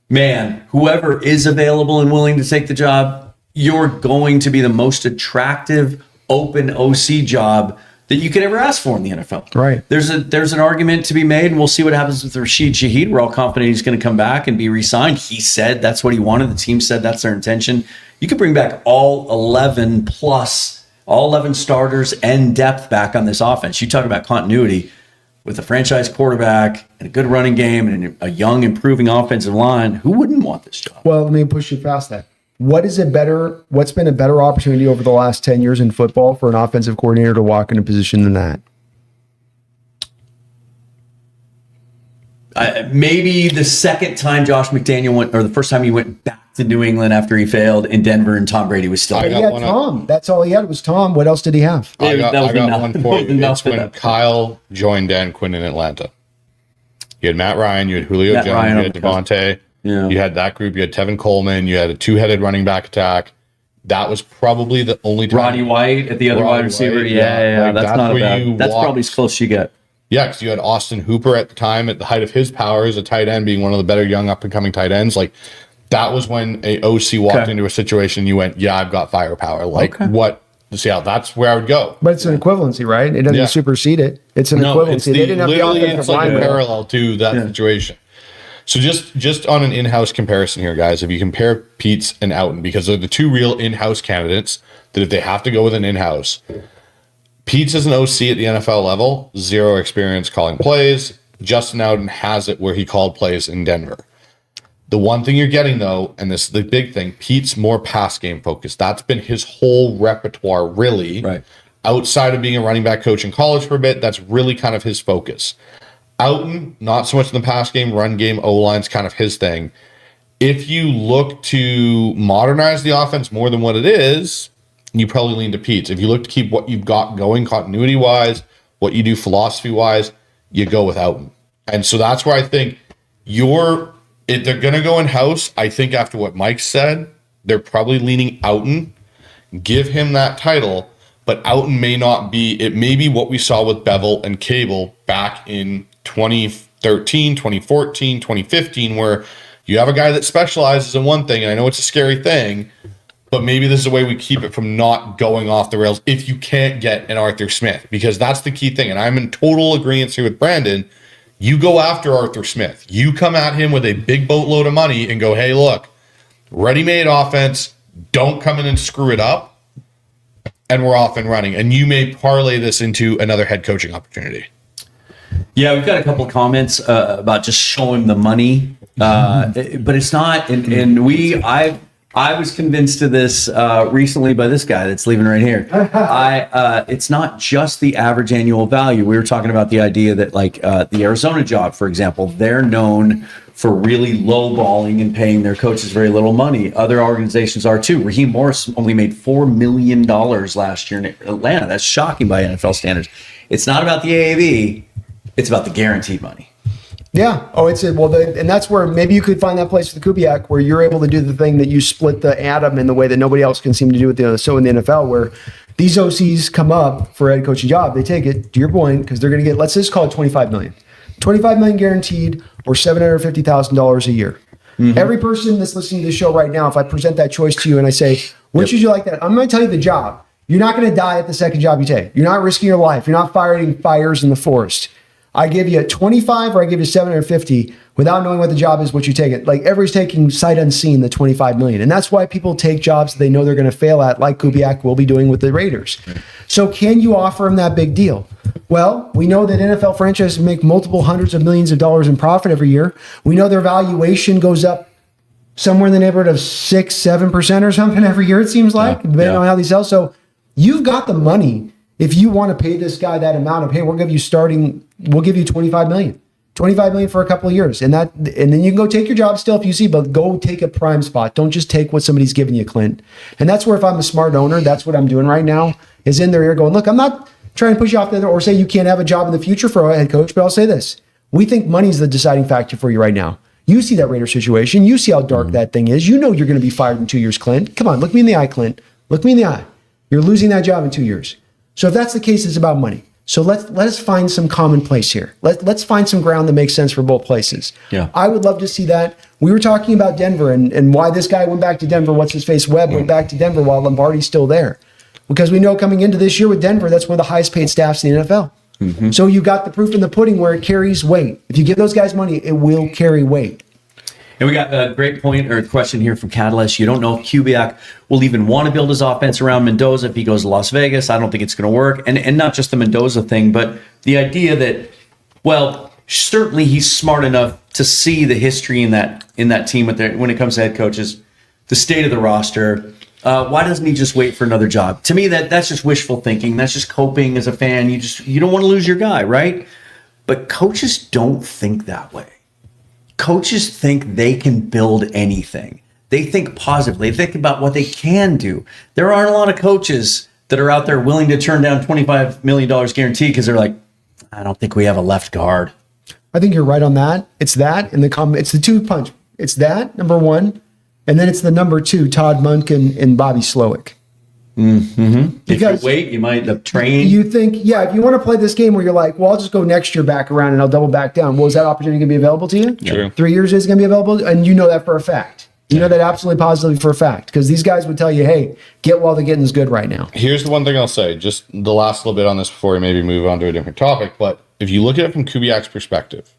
man, whoever is available and willing to take the job, you're going to be the most attractive open OC job that you could ever ask for in the NFL. Right. There's an argument to be made, and we'll see what happens with Rashid Shaheed. We're all confident he's going to come back and be re-signed. He said that's what he wanted. The team said that's their intention. You could bring back all 11 starters and depth back on this offense. You talk about continuity with a franchise quarterback and a good running game and a young, improving offensive line. Who wouldn't want this job? Well, let me push you past that. What's been a better opportunity over the last 10 years in football for an offensive coordinator to walk in a position than that? maybe the second time Josh McDaniel went, or the first time he went back to New England after he failed in Denver, and Tom Brady was still He there. had Tom. That's all he had was Tom. What else did he have? I got enough. one That for was you. enough It's for when that. Kyle joined Dan Quinn in Atlanta. You had Matt Ryan, you had Julio Matt Jones, Ryan you had Devontae. Yeah. You had that group. You had Tevin Coleman. You had a two-headed running back attack. That was probably the only time. Roddy White at the other Roddy wide receiver. White, Yeah. like, That's not a where you bad. That's walk- probably as close as you get. Yeah, because you had Austin Hooper at the time, at the height of his powers, a tight end, being one of the better young up-and-coming tight ends. Like, that was when a OC walked into a situation, you went, yeah, I've got firepower. Like, what? See how that's where I would go. But it's an equivalency, right? It doesn't supersede it. It's an No, it's equivalency. They didn't have the literally offensive it's like line. a parallel to that situation. So just on an in-house comparison here, guys, if you compare Pete's and Outen, because they're the two real in-house candidates, that if they have to go with an in-house, Pete's is an OC at the NFL level, zero experience calling plays. Justin Outen has it where he called plays in Denver. The one thing you're getting, though, and this is the big thing, Pete's more pass game focused. That's been his whole repertoire, really. Right. Outside of being a running back coach in college for a bit, that's really kind of his focus. Outen, not so much in the pass game, run game, O-line's kind of his thing. If you look to modernize the offense more than what it is, you probably lean to Pete's. If you look to keep what you've got going continuity-wise, what you do philosophy-wise, you go with Outen. And so that's where I think if they're going to go in-house, I think after what Mike said, they're probably leaning Outen. Give him that title, but Outen may not be, it may be what we saw with Bevel and Cable back in 2013, 2014, 2015, where you have a guy that specializes in one thing, and I know it's a scary thing, but maybe this is a way we keep it from not going off the rails if you can't get an Arthur Smith, because that's the key thing. And I'm in total agreement here with Brandon. You go after Arthur Smith. You come at him with a big boatload of money and go, hey, look, ready-made offense, don't come in and screw it up, and we're off and running. And you may parlay this into another head coaching opportunity. Yeah, we've got a couple of comments about just show him the money, but it's not. And I was convinced of this recently by this guy that's leaving right here. It's not just the average annual value. We were talking about the idea that, like, the Arizona job, for example, they're known for really lowballing and paying their coaches very little money. Other organizations are too. Raheem Morris only made $4 million last year in Atlanta. That's shocking by NFL standards. It's not about the AAV. It's about the guaranteed money. Yeah. Oh, and that's where maybe you could find that place with the Kubiak where you're able to do the thing that you split the atom in the way that nobody else can seem to do it. So in the NFL, where these OCs come up for a head coaching job, they take it, to your point, because they're going to get, let's just call it $25 million. $25 million guaranteed or $750,000 a year. Mm-hmm. Every person that's listening to the show right now, if I present that choice to you and I say, which would you like that? I'm going to tell you the job. You're not going to die at the second job you take. You're not risking your life. You're not fighting fires in the forest. I give you 25 or I give you 750 without knowing what the job is, what you take it. Like, everybody's taking sight unseen the 25 million. And that's why people take jobs they know they're going to fail at, like Kubiak will be doing with the Raiders. So can you offer them that big deal? Well, we know that NFL franchises make multiple hundreds of millions of dollars in profit every year. We know their valuation goes up somewhere in the neighborhood of 6-7% or something every year, it seems like, depending on how they sell. So you've got the money. If you want to pay this guy that amount of, hey, we'll give you $25 million. $25 million for a couple of years. And then you can go take your job still if you see, but go take a prime spot. Don't just take what somebody's giving you, Clint. And that's where, if I'm a smart owner, that's what I'm doing right now, is in their ear going, look, I'm not trying to push you off the other or say you can't have a job in the future for a head coach, but I'll say this. We think money's the deciding factor for you right now. You see that Raider situation. You see how dark that thing is. You know you're going to be fired in 2 years, Clint. Come on, look me in the eye, Clint. Look me in the eye. You're losing that job in 2 years. So if that's the case, it's about money. So let us find some common place here. Let's find some ground that makes sense for both places. Yeah. I would love to see that. We were talking about Denver and why this guy went back to Denver. What's his face? Webb went back to Denver while Lombardi's still there. Because we know coming into this year with Denver, that's one of the highest paid staffs in the NFL. Mm-hmm. So you got the proof in the pudding where it carries weight. If you give those guys money, it will carry weight. And we got a great point or question here from Catalyst. You don't know if Kubiak will even want to build his offense around Mendoza if he goes to Las Vegas. I don't think it's going to work. And not just the Mendoza thing, but the idea that, well, certainly he's smart enough to see the history in that team when it comes to head coaches, the state of the roster. Why doesn't he just wait for another job? To me, that's just wishful thinking. That's just coping as a fan. You don't want to lose your guy, right? But coaches don't think that way. coaches think they can build anything. They think positively. They think about what they can do. There aren't a lot of coaches that are out there willing to turn down $25 million guaranteed because they're like, I don't think we have a left guard. I think you're right on that. It's that and it's the two punch. It's that, number one, and then it's the number two, Todd Monken and Bobby Slowick. Mm-hmm. Because if you wait, you might have trained. You think, if you want to play this game where you're like, well, I'll just go next year back around and I'll double back down. Well, is that opportunity going to be available to you? True. 3 years is going to be available? And you know that for a fact. You know that absolutely positively for a fact. Because these guys would tell you, hey, get while the getting's good right now. Here's the one thing I'll say, just the last little bit on this before we maybe move on to a different topic. But if you look at it from Kubiak's perspective,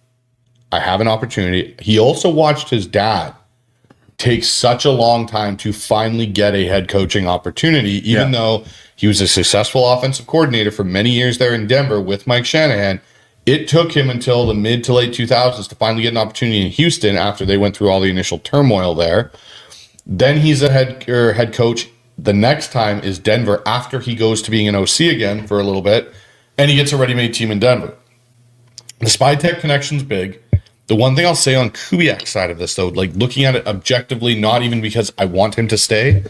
I have an opportunity. He also watched his dad take such a long time to finally get a head coaching opportunity, even though he was a successful offensive coordinator for many years there in Denver with Mike Shanahan. It took him until the mid to late 2000s to finally get an opportunity in Houston after they went through all the initial turmoil there. Then he's a head coach. The next time is Denver after he goes to being an OC again for a little bit, and he gets a ready-made team in Denver. The Spy Tech connection's big. The one thing I'll say on Kubiak's side of this, though, like looking at it objectively, not even because I want him to stay,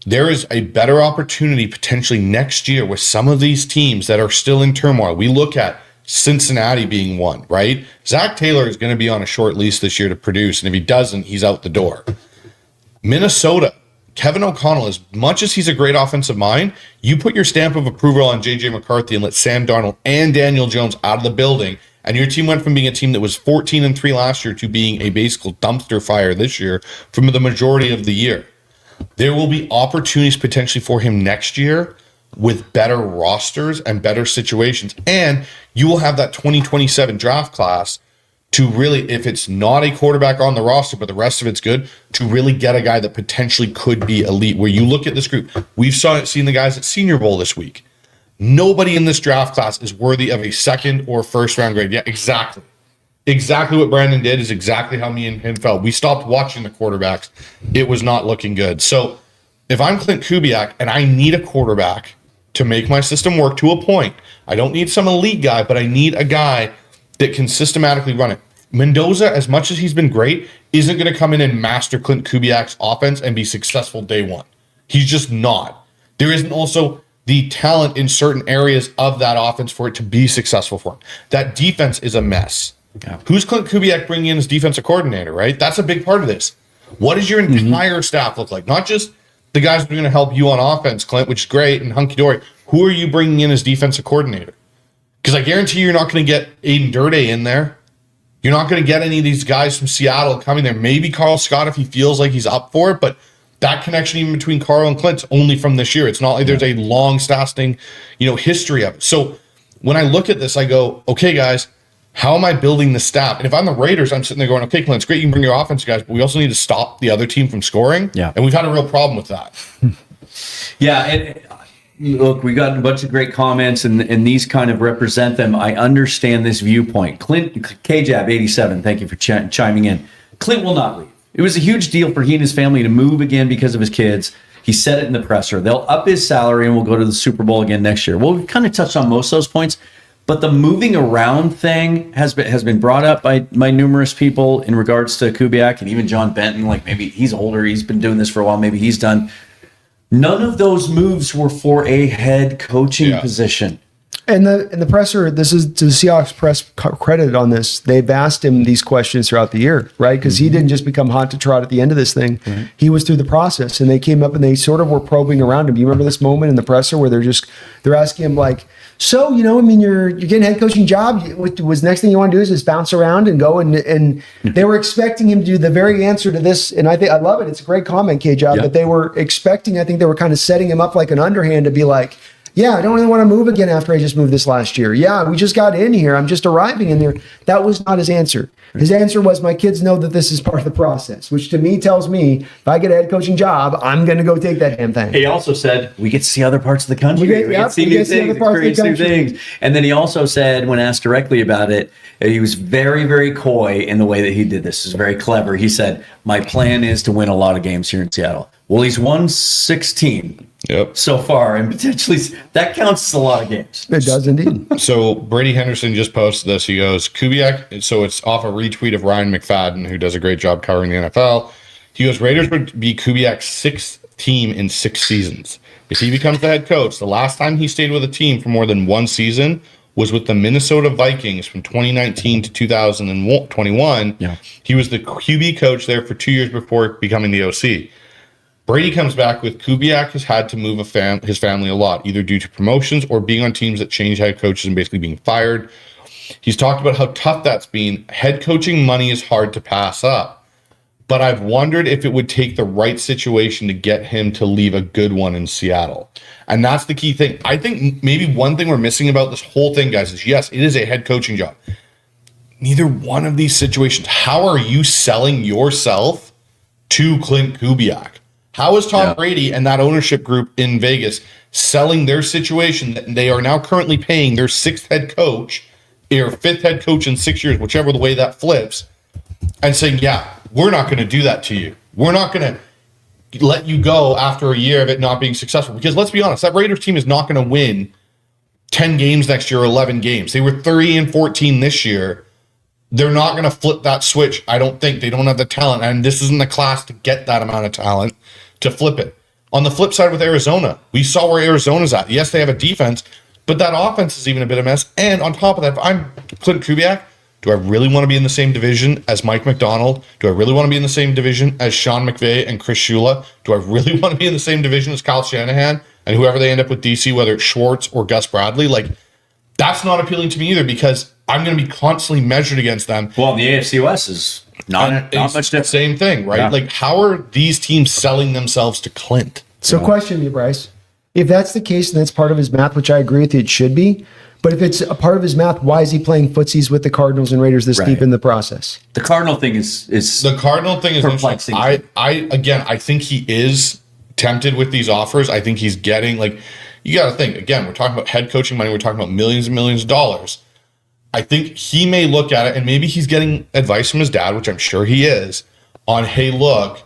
there is a better opportunity potentially next year with some of these teams that are still in turmoil. We look at Cincinnati being one, right? Zach Taylor is going to be on a short lease this year to produce, and if he doesn't, he's out the door. Minnesota, Kevin O'Connell, as much as he's a great offensive mind, you put your stamp of approval on J.J. McCarthy and let Sam Darnold and Daniel Jones out of the building, and your team went from being a team that was 14-3 last year to being a basic dumpster fire this year from the majority of the year. There will be opportunities potentially for him next year with better rosters and better situations. And you will have that 2027 draft class to really, if it's not a quarterback on the roster, but the rest of it's good, to really get a guy that potentially could be elite. Where you look at this group, we've seen the guys at Senior Bowl this week. Nobody in this draft class is worthy of a second or first round grade. Yeah, exactly. Exactly what Brandon did is exactly how me and him felt. We stopped watching the quarterbacks. It was not looking good. So if I'm Klint Kubiak and I need a quarterback to make my system work to a point, I don't need some elite guy, but I need a guy that can systematically run it. Mendoza, as much as he's been great, isn't going to come in and master Klint Kubiak's offense and be successful day one. He's just not. There isn't also the talent in certain areas of that offense for it to be successful for him. That defense is a mess. Yeah. Who's Klint Kubiak bringing in as defensive coordinator, right? That's a big part of this. What does your entire staff look like? Not just the guys that are going to help you on offense, Clint, which is great, and hunky-dory. Who are you bringing in as defensive coordinator? Because I guarantee you're not going to get Aiden Durde in there. You're not going to get any of these guys from Seattle coming there. Maybe Carl Scott if he feels like he's up for it, but that connection even between Carl and Clint's only from this year. It's not like there's a long-lasting, history of it. So when I look at this, I go, okay, guys, how am I building the staff? And if I'm the Raiders, I'm sitting there going, okay, Clint, it's great you can bring your offense guys, but we also need to stop the other team from scoring. Yeah. And we've had a real problem with that. Yeah. And look, we got a bunch of great comments, and these kind of represent them. I understand this viewpoint. Clint, KJAB87, thank you for chiming in. Clint will not leave. It was a huge deal for he and his family to move again because of his kids. He said it in the presser. They'll up his salary and we'll go to the Super Bowl again next year. Well, we've kind of touched on most of those points. But the moving around thing has been brought up by numerous people in regards to Kubiak and even John Benton. Like maybe he's older, he's been doing this for a while, maybe he's done. None of those moves were for a head coaching position. And the presser, this is to the Seahawks press credit on this. They've asked him these questions throughout the year, right? Because he didn't just become hot to trot at the end of this thing. Mm-hmm. He was through the process, and they came up and they sort of were probing around him. Do you remember this moment in the presser where they're asking him like, so, you're getting a head coaching job. Was the next thing you want to do is just bounce around and go? And they were expecting him to do the very answer to this. And I love it. It's a great comment, K-Job, that they were expecting. I think they were kind of setting him up like an underhand to be like, yeah, I don't really want to move again after I just moved this last year. Yeah, we just got in here. I'm just arriving in there. That was not his answer. His answer was, my kids know that this is part of the process, which to me tells me if I get a head coaching job, I'm going to go take that damn thing. He also said, we get to see other parts of the country. We get to see new things, experience new things. And then he also said, when asked directly about it, he was very, very coy in the way that he did this. It was very clever. He said, my plan is to win a lot of games here in Seattle. Well, he's won 16 so far, and potentially that counts as a lot of games. It does indeed. So Brady Henderson just posted this. He goes, Kubiak, so it's off a retweet of Ryan McFadden, who does a great job covering the NFL. He goes, Raiders would be Kubiak's sixth team in 6 seasons. If he becomes the head coach, the last time he stayed with a team for more than 1 season was with the Minnesota Vikings from 2019 to 2021. Yeah. He was the QB coach there for 2 years before becoming the OC. Brady comes back with Kubiak has had to move his family a lot, either due to promotions or being on teams that change head coaches and basically being fired. He's talked about how tough that's been. Head coaching money is hard to pass up, but I've wondered if it would take the right situation to get him to leave a good one in Seattle. And that's the key thing. I think maybe one thing we're missing about this whole thing, guys, is yes, it is a head coaching job. Neither one of these situations, how are you selling yourself to Klint Kubiak? How is Tom Brady and that ownership group in Vegas selling their situation that they are now currently paying their 6th head coach or 5th head coach in 6 years, whichever the way that flips, and saying, yeah, we're not going to do that to you. We're not going to let you go after a year of it not being successful. Because let's be honest, that Raiders team is not going to win 10 games next year or 11 games. They were 30-14 this year. They're not going to flip that switch. I don't think. They don't have the talent. And this isn't the class to get that amount of talent to flip it. On the flip side with Arizona, we saw where Arizona's at. Yes, they have a defense, but that offense is even a bit of a mess. And on top of that, if I'm Klint Kubiak, do I really want to be in the same division as Mike McDonald? Do I really want to be in the same division as Sean McVay and Chris Shula? Do I really want to be in the same division as Kyle Shanahan and whoever they end up with DC, whether it's Schwartz or Gus Bradley? Like, that's not appealing to me either, because I'm going to be constantly measured against them. Well, the AFC West is not much different. Same thing, right? Yeah. Like, how are these teams selling themselves to Clint? So question you, Bryce. If that's the case and that's part of his math, which I agree with you, it should be. But if it's a part of his math, why is he playing footsies with the Cardinals and Raiders this deep in the process? The Cardinal thing is the Cardinal thing is perplexing. I think he is tempted with these offers. I think he's getting, like, you got to think, again, we're talking about head coaching money. We're talking about millions and millions of dollars. I think he may look at it, and maybe he's getting advice from his dad, which I'm sure he is, on, hey, look,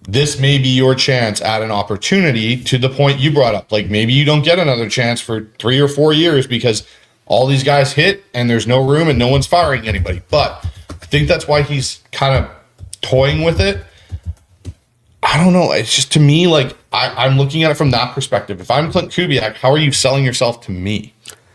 this may be your chance at an opportunity, to the point you brought up. Like, maybe you don't get another chance for 3 or 4 years because all these guys hit and there's no room and no one's firing anybody. But I think that's why he's kind of toying with it. I don't know. It's just, to me, like, I'm looking at it from that perspective. If I'm Klint Kubiak, how are you selling yourself to me?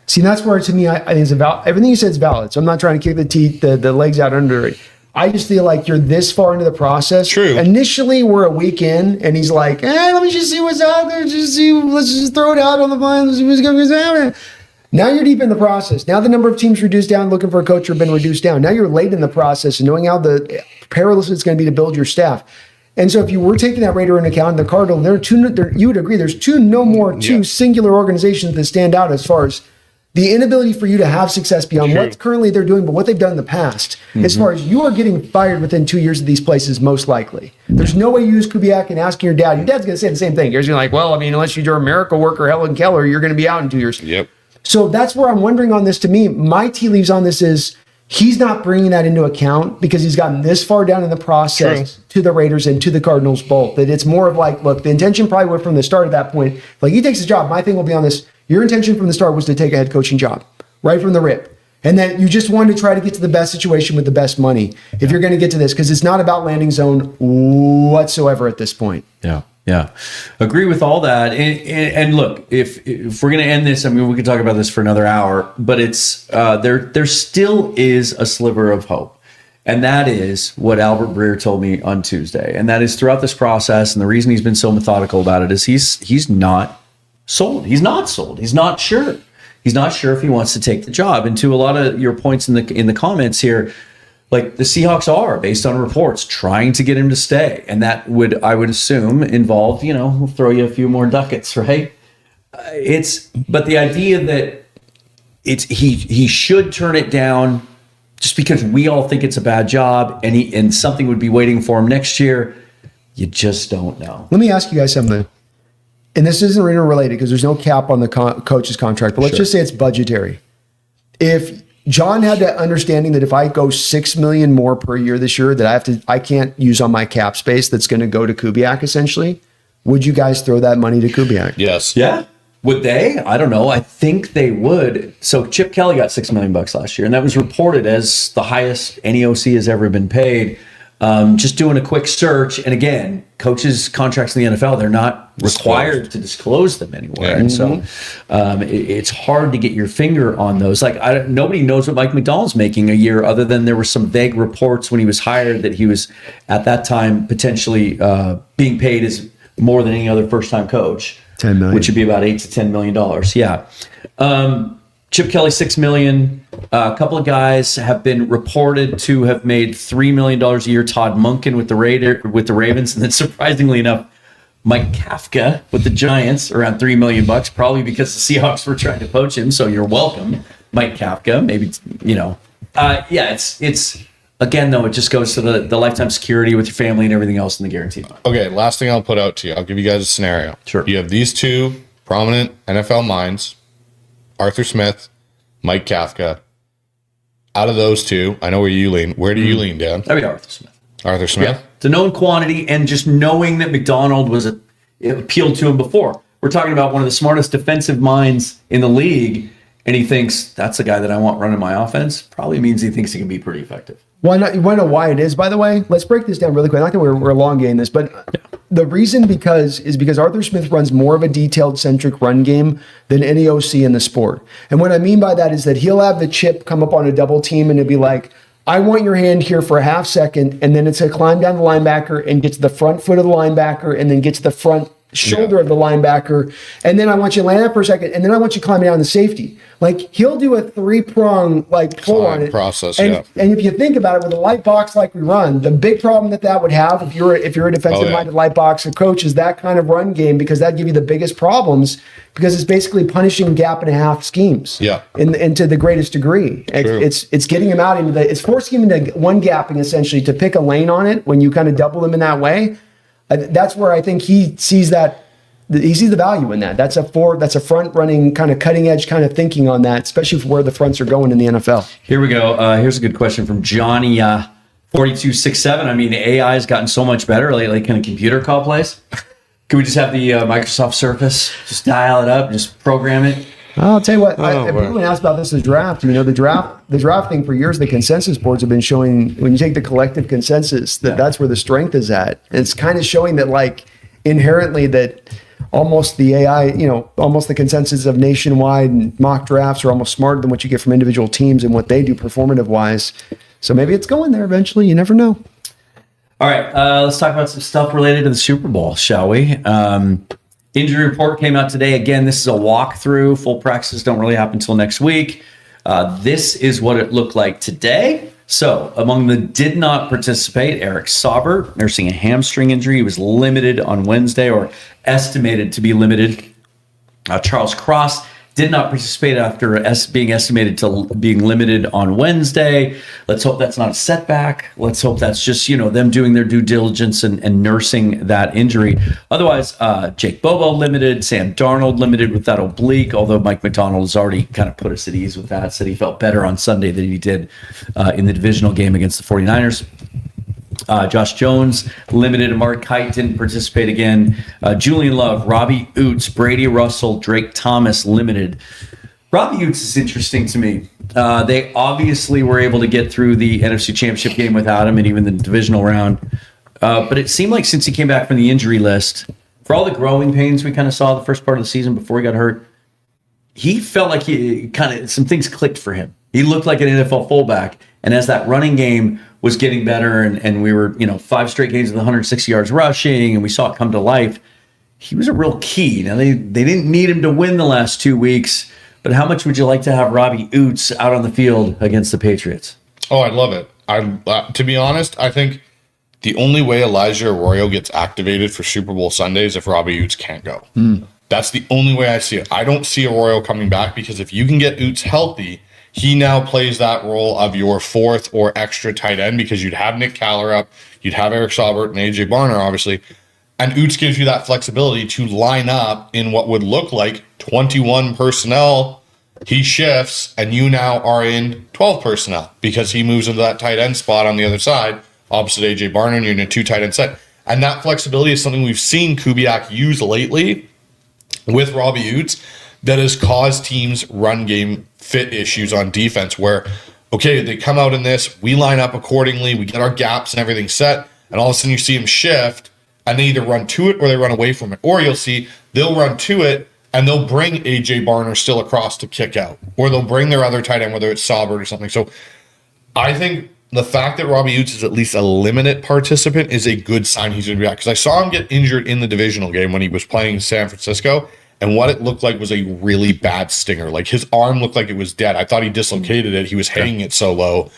See, that's where, to me, I think it's about everything you said is valid. So I'm not trying to kick the legs out under it. I just feel like you're this far into the process. True. Initially, we're a week in, and he's like, let me just see what's out there. Let's just throw it out on the vine. Let's see what's going to happen. Now you're deep in the process. Now the number of teams reduced down, looking for a coach, have been reduced down. Now you're late in the process and knowing how perilous it's going to be to build your staff. And so if you were taking that Raider into account, the Cardinal, you would agree there's two singular organizations that stand out as far as the inability for you to have success beyond what currently they're doing, but what they've done in the past. As far as you are getting fired within 2 years of these places, most likely. There's no way you use Kubiak and asking your dad's going to say the same thing. You're going to be like, well, I mean, unless you're a miracle worker, Helen Keller, you're going to be out in 2 years. Yep. So that's where I'm wondering on this. To me, my tea leaves on this is he's not bringing that into account because he's gotten this far down in the process to the Raiders and to the Cardinals both. That it's more of like, look, the intention probably went from the start at that point. Like, he takes his job. My thing will be on this. Your intention from the start was to take a head coaching job right from the rip. And then you just wanted to try to get to the best situation with the best money if you're going to get to this, because it's not about landing zone whatsoever at this point. Yeah. Agree with all that. And look, if we're going to end this, I mean, we could talk about this for another hour, but it's there still is a sliver of hope. And that is what Albert Breer told me on Tuesday. And that is, throughout this process, and the reason he's been so methodical about it is he's not sold. He's not sold. He's not sure. He's not sure if he wants to take the job. And to a lot of your points in the comments here, like, the Seahawks are, based on reports, trying to get him to stay. And that would, I would assume, involve, we'll throw you a few more ducats, right? But the idea that he should turn it down just because we all think it's a bad job and something would be waiting for him next year, you just don't know. Let me ask you guys something. And this isn't Raider related because there's no cap on the coach's contract, but let's just say it's budgetary. If John had that understanding that if I go $6 million more per year this year, that I can't use on my cap space, that's going to go to Kubiak essentially. would you guys throw that money to Kubiak? Yes. Yeah. Would they? I don't know. I think they would. So Chip Kelly got $6 million last year, and that was reported as the highest any OC has ever been paid. Just doing a quick search, and again, coaches' contracts in the NFL, they're not required to disclose them anywhere. Yeah. And so it's hard to get your finger on those. Like, nobody knows what Mike McDonald's making a year, other than there were some vague reports when he was hired that he was, at that time, potentially being paid as more than any other first-time coach. 10 million. Which would be about $8 to $10 million. Yeah. Chip Kelly, $6 million. A couple of guys have been reported to have made $3 million a year. Todd Monken with the Ravens, and then surprisingly enough, Mike Kafka with the Giants, around $3 million, probably because the Seahawks were trying to poach him. So you're welcome, Mike Kafka. Maybe, yeah. It's again though, it just goes to the lifetime security with your family and everything else in the guarantee. Okay, last thing I'll put out to you. I'll give you guys a scenario. Sure. You have these two prominent NFL minds, Arthur Smith, Mike Kafka. Out of those two, I know where you lean. Where do you lean, Dan? I mean, Arthur Smith. Arthur Smith? Yeah. It's a known quantity, and just knowing that McDonald it appealed to him before. We're talking about one of the smartest defensive minds in the league, and he thinks that's the guy that I want running my offense. Probably means he thinks he can be pretty effective. Why not? You want to know why it is, by the way? Let's break this down really quick. Not that we're elongating this, but the reason is because Arthur Smith runs more of a detailed centric run game than any OC in the sport. And what I mean by that is that he'll have the chip come up on a double team and it'll be like, I want your hand here for a half second, and then it's a climb down the linebacker and get to the front foot of the linebacker and then get to the front shoulder of the linebacker, and then I want you to land up for a second, and then I want you climbing down the safety. Like, he'll do a 3-prong pull on it. Process, and if you think about it, with a light box like we run, the big problem that would have if you're a defensive-minded light box coach is that kind of run game, because that'd give you the biggest problems, because it's basically punishing gap and a half schemes. Yeah. To the greatest degree. It's getting him out it's forcing him into one gapping essentially to pick a lane on it when you kind of double him in that way. That's where I think he sees that. He sees the value in that. That's a front running kind of cutting edge kind of thinking on that, especially for where the fronts are going in the NFL. Here we go. Here's a good question from Johnny 4267. I mean, AI has gotten so much better lately. Can a computer call plays? Can we just have the Microsoft Surface just dial it up, just program it? I'll tell you what. People asked about this in the draft. The draft thing for years. The consensus boards have been showing, when you take the collective consensus, that's where the strength is at. And it's kind of showing that inherently that almost the AI, almost the consensus of nationwide mock drafts are almost smarter than what you get from individual teams and what they do performative wise. So maybe it's going there eventually. You never know. All right, let's talk about some stuff related to the Super Bowl, shall we? Injury report came out today. Again, this is a walkthrough. Full practices don't really happen until next week. This is what it looked like today. So, among the did not participate, Eric Sauber, nursing a hamstring injury. He was limited on Wednesday, or estimated to be limited. Charles Cross did not participate after being estimated to being limited on Wednesday. Let's hope that's not a setback. Let's hope that's just, them doing their due diligence and nursing that injury. Otherwise, Jake Bobo limited, Sam Darnold limited with that oblique, although Mike McDonald has already kind of put us at ease with that, said he felt better on Sunday than he did in the divisional game against the 49ers. Josh Jones limited. Mark Kite didn't participate again. Julian Love, Robbie Oots, Brady Russell, Drake Thomas limited. Robbie Oots is interesting to me. They obviously were able to get through the NFC Championship game without him, and even the divisional round. But it seemed like since he came back from the injury list, for all the growing pains we kind of saw the first part of the season before he got hurt, he felt like some things clicked for him. He looked like an NFL fullback, and as that running game was getting better, and we were 5 straight games with 160 yards rushing, and we saw it come to life, he was a real key. Now they didn't need him to win the last 2 weeks, but how much would you like to have Robbie Oots out on the field against the Patriots? Oh, I'd love it. To be honest, I think the only way Elijah Arroyo gets activated for Super Bowl Sunday is if Robbie Oots can't go. That's the only way I see it. I don't see Arroyo coming back, because if you can get Oots healthy, he now plays that role of your fourth or extra tight end, because you'd have Nick Caller up, you'd have Eric Saubert and AJ Barner, obviously, and Oots gives you that flexibility to line up in what would look like 21 personnel. He shifts, and you now are in 12 personnel because he moves into that tight end spot on the other side, opposite AJ Barner, and you're in a 2 tight end set. And that flexibility is something we've seen Kubiak use lately with Robbie Utes that has caused teams run game fit issues on defense where, okay, they come out in this, we line up accordingly, we get our gaps and everything set, and all of a sudden you see them shift and they either run to it or they run away from it. Or you'll see they'll run to it and they'll bring AJ Barner still across to kick out, or they'll bring their other tight end, whether it's Saubert or something. So I think the fact that Robbie Utes is at least a limited participant is a good sign he's going to be back. Because I saw him get injured in the divisional game when he was playing San Francisco, and what it looked like was a really bad stinger. Like his arm looked like it was dead. I thought he dislocated it. He was hanging it so low.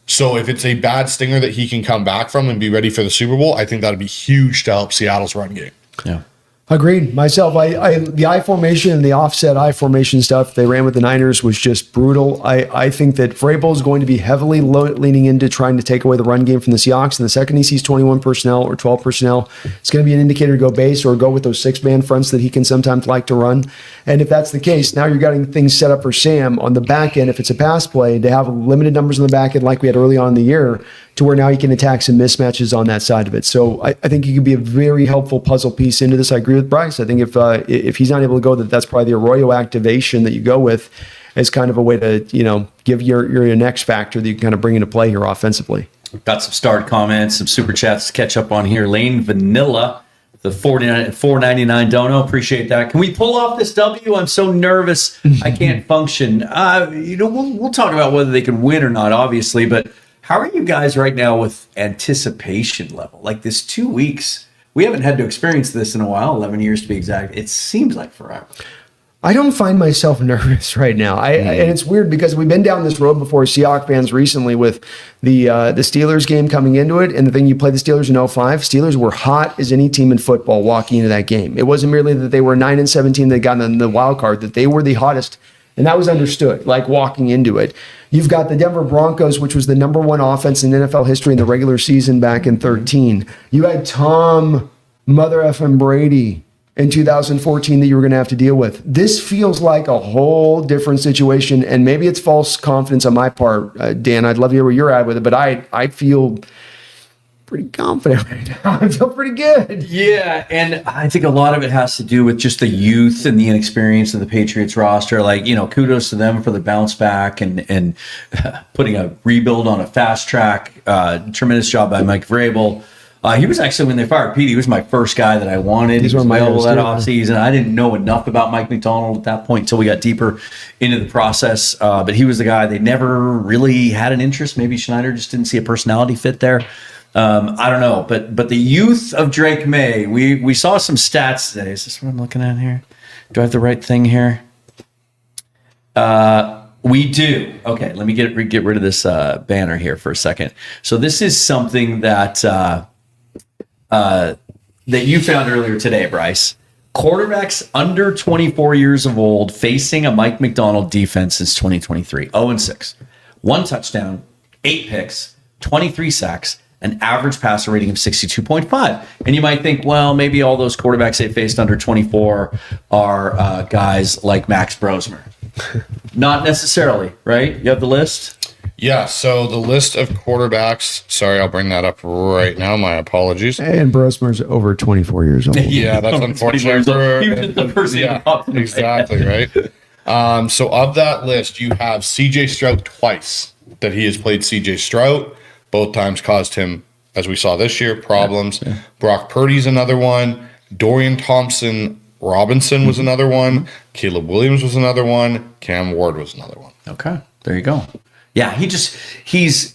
So if it's a bad stinger that he can come back from and be ready for the Super Bowl, I think that'd be huge to help Seattle's run game. Yeah. Agreed. Myself, the I formation and the offset I formation stuff they ran with the Niners was just brutal. I think that Vrabel is going to be heavily leaning into trying to take away the run game from the Seahawks. And the second he sees 21 personnel or 12 personnel, it's going to be an indicator to go base or go with those 6-man fronts that he can sometimes like to run. And if that's the case, now you're getting things set up for Sam on the back end. If it's a pass play, to have limited numbers on the back end like we had early on in the year, to where now he can attack some mismatches on that side of it. So I think he could be a very helpful puzzle piece into this. I agree with Bryce. I think if he's not able to go, that's probably the Arroyo activation that you go with as kind of a way to, give your next factor that you can kind of bring into play here offensively. Got some starred comments, some super chats to catch up on here. Lane Vanilla, the $4.99 dono. Appreciate that. Can we pull off this W? I'm so nervous. I can't function. We'll talk about whether they can win or not, obviously, but how are you guys right now with anticipation level? Like this 2 weeks, we haven't had to experience this in a while, 11 years to be exact. It seems like forever. I don't find myself nervous right now. And it's weird because we've been down this road before, Seahawks fans, recently with the Steelers game coming into it. And the thing, you play the Steelers in 05, Steelers were hot as any team in football walking into that game. It wasn't merely that they were 9-17 that got in the wild card, that they were the hottest. And that was understood, like walking into it. You've got the Denver Broncos, which was the number one offense in NFL history in the regular season back in 2013. You had Tom Mother effing Brady in 2014 that you were going to have to deal with. This feels like a whole different situation, and maybe it's false confidence on my part. Dan, I'd love to hear where you're at with it, but I feel pretty confident right now. I feel pretty good. Yeah, and I think a lot of it has to do with just the youth and the inexperience of the Patriots roster. Like, kudos to them for the bounce back and putting a rebuild on a fast track. Tremendous job by Mike Vrabel. He was actually, when they fired Pete, he was my first guy that I wanted. He was available that offseason. I didn't know enough about Mike McDonald at that point until we got deeper into the process. But he was the guy they never really had an interest. Maybe Schneider just didn't see a personality fit there. I don't know, but the youth of Drake May, we saw some stats today. Is this what I'm looking at here? Do I have the right thing here? We do. Okay, let me get rid of this banner here for a second. So this is something that you found earlier today, Bryce. Quarterbacks under 24 years of old facing a Mike McDonald defense since 2023. 0-6. 1 touchdown, 8 picks, 23 sacks, an average passer rating of 62.5. And you might think, well, maybe all those quarterbacks they faced under 24 are guys like Max Brosmer. Not necessarily, right? You have the list? Yeah, so the list of quarterbacks, sorry, I'll bring that up right now. My apologies. And Brosmer's over 24 years old. Yeah, that's unfortunate. He was the person exactly, right? So of that list, you have CJ Stroud twice that he has played CJ Stroud. Both times caused him, as we saw this year, problems. Yeah. Brock Purdy's another one. Dorian Thompson-Robinson was another one. Caleb Williams was another one. Cam Ward was another one. Okay, there you go. Yeah,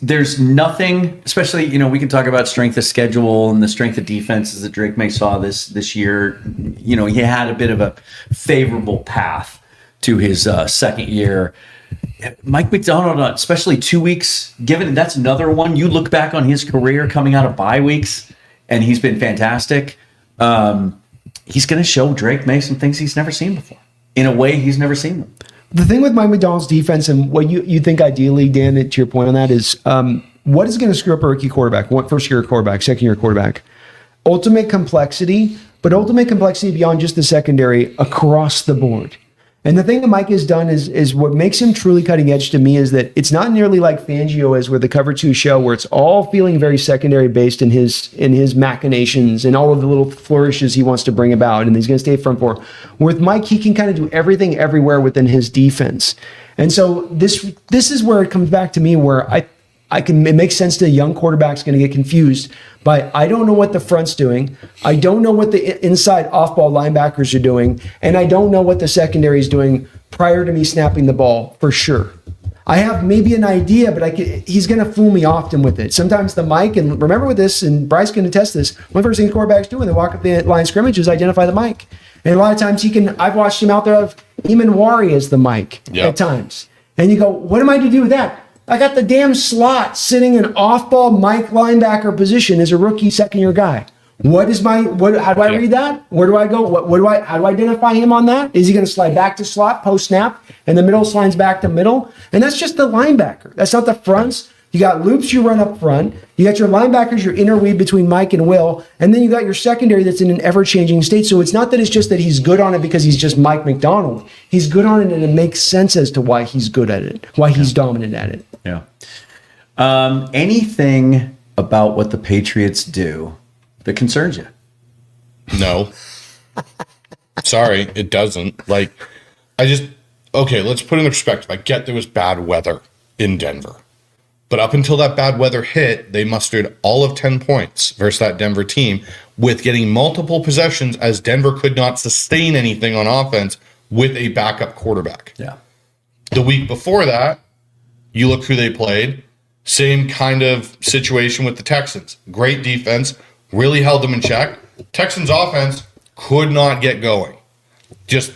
there's nothing, especially, we can talk about strength of schedule and the strength of defenses that Drake May saw this year. He had a bit of a favorable path to his second year. Mike McDonald, especially 2 weeks, given that's another one. You look back on his career coming out of bye weeks, and he's been fantastic. He's going to show Drake May some things he's never seen before. In a way, he's never seen them. The thing with Mike McDonald's defense and what you think ideally, Dan, to your point on that is what is going to screw up a rookie quarterback, first-year quarterback, second-year quarterback? Ultimate complexity, but ultimate complexity beyond just the secondary across the board. And the thing that Mike has done is what makes him truly cutting edge to me is that it's not nearly like Fangio is with the Cover 2 show, where it's all feeling very secondary based in his machinations and all of the little flourishes he wants to bring about, and he's going to stay front four. With Mike, he can kind of do everything everywhere within his defense. And so this is where it comes back to me, where it makes sense that a young quarterback's going to get confused by, I don't know what the front's doing. I don't know what the inside off-ball linebackers are doing. And I don't know what the secondary is doing prior to me snapping the ball for sure. I have maybe an idea, but he's going to fool me often with it. Sometimes the mic, and remember with this, and Bryce can attest this, one of the first things quarterbacks do when they walk up the line of scrimmage is identify the mic. And a lot of times I've watched him out there of Eamon as the mic at times. And you go, what am I to do with that? I got the damn slot sitting in off-ball Mike linebacker position as a rookie second-year guy. How do I read that? Where do I go? How do I identify him on that? Is he going to slide back to slot post-snap and the middle slides back to middle? And that's just the linebacker. That's not the fronts. You got loops you run up front. You got your linebackers, your interweave between Mike and Will. And then you got your secondary that's in an ever-changing state. So it's not that it's just that he's good on it because he's just Mike McDonald. He's good on it, and it makes sense as to why he's good at it, why he's dominant at it. Yeah. Anything about what the Patriots do that concerns you? No. Sorry, it doesn't. Okay, let's put it in perspective. I get there was bad weather in Denver. But up until that bad weather hit, they mustered all of 10 points versus that Denver team with getting multiple possessions as Denver could not sustain anything on offense with a backup quarterback. Yeah. The week before that, you look who they played. Same kind of situation with the Texans. Great defense, really held them in check. Texans offense could not get going. Just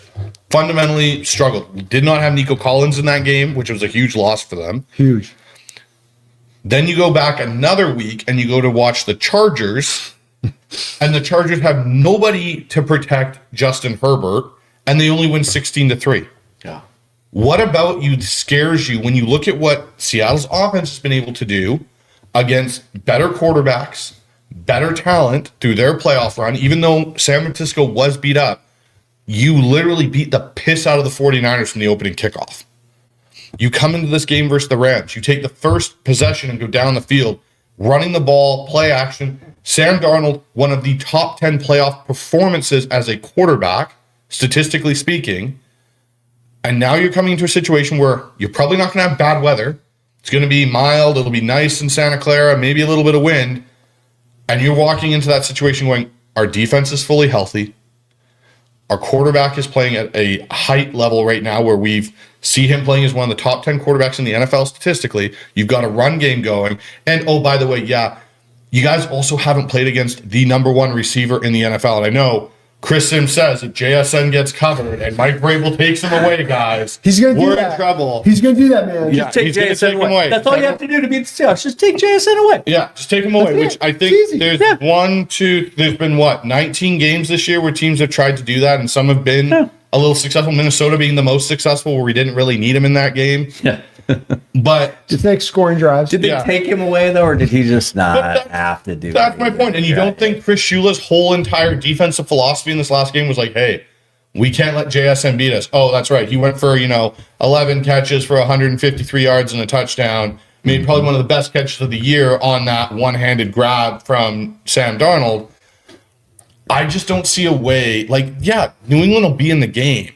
fundamentally struggled. Did not have Nico Collins in that game, which was a huge loss for them. Huge. Then you go back another week and you go to watch the Chargers, and the Chargers have nobody to protect Justin Herbert, and they only win 16-3. Yeah. What about you scares you when you look at what Seattle's offense has been able to do against better quarterbacks, better talent through their playoff run, even though San Francisco was beat up, you literally beat the piss out of the 49ers from the opening kickoff. You come into this game versus the Rams. You take the first possession and go down the field, running the ball, play action. Sam Darnold, one of the top 10 playoff performances as a quarterback, statistically speaking. And now you're coming into a situation where you're probably not going to have bad weather. It's going to be mild. It'll be nice in Santa Clara, maybe a little bit of wind. And you're walking into that situation going, our defense is fully healthy. Our quarterback is playing at a height level right now where we see him playing as one of the top 10 quarterbacks in the NFL statistically. You've got a run game going. And, oh, by the way, yeah, you guys also haven't played against the number one receiver in the NFL. And I know Chris Sims says if JSN gets covered and Mike Vrabel takes him away, guys, we're in trouble. He's going to do that, man. Just take JSN away. That's all you have to do to beat the Seahawks. Just take JSN away. Yeah, just take him away, which I think there's there's been 19 games this year where teams have tried to do that, and some have been a little successful. Minnesota being the most successful, where we didn't really need him in that game. Yeah. But just make scoring drives. Did they take him away though, or did he just not have to do? That's my point. And you don't think Chris Shula's whole entire defensive philosophy in this last game was like, "Hey, we can't let JSN beat us." Oh, that's right. He went for 11 catches for 153 yards and a touchdown. Made probably one of the best catches of the year on that one-handed grab from Sam Darnold. I just don't see a way. New England will be in the game.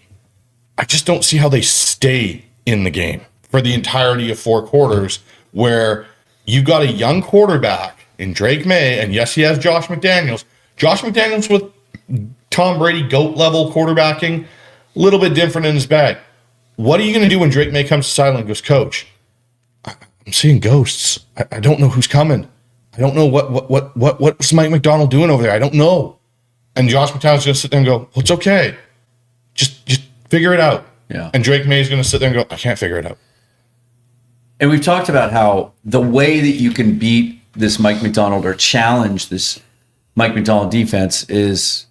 I just don't see how they stay in the game for the entirety of 4 quarters, where you've got a young quarterback in Drake May, and yes, he has Josh McDaniels. Josh McDaniels with Tom Brady GOAT level quarterbacking, a little bit different in his bag. What are you going to do when Drake May comes to the sideline and goes, "Coach, I'm seeing ghosts. I don't know who's coming. I don't know what's Mike McDonald doing over there. I don't know." And Josh McDaniels going to sit there and go, "Well, it's okay. Just figure it out." Yeah. And Drake May is going to sit there and go, "I can't figure it out." And we've talked about how the way that you can beat this Mike McDonald or challenge this Mike McDonald defense is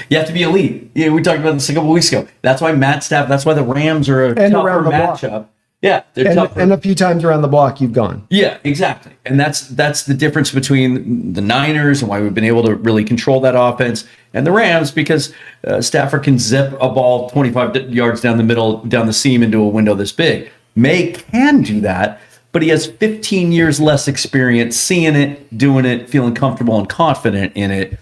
you have to be elite. Yeah, we talked about this a couple weeks ago. That's why Matt Stafford, that's why the Rams are a tougher matchup. Yeah, they're tougher. And a few times around the block, you've gone. Yeah, exactly. And that's the difference between the Niners and why we've been able to really control that offense and the Rams, because Stafford can zip a ball 25 yards down the middle, down the seam into a window this big. May can do that, but he has 15 years less experience seeing it, doing it, feeling comfortable and confident in it.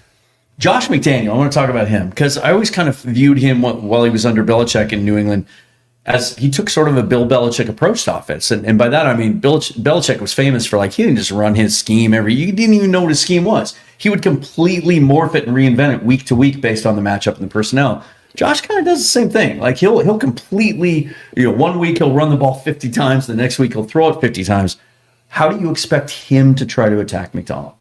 Josh McDaniel, I want to talk about him because I always kind of viewed him while he was under Belichick in New England as he took sort of a Bill Belichick approach to offense. And by that, I mean, Belichick was famous for, like, he didn't just run his scheme you didn't even know what his scheme was. He would completely morph it and reinvent it week to week based on the matchup and the personnel. Josh kind of does the same thing. Like, he'll completely, 1 week he'll run the ball 50 times, the next week he'll throw it 50 times. How do you expect him to try to attack McDonald?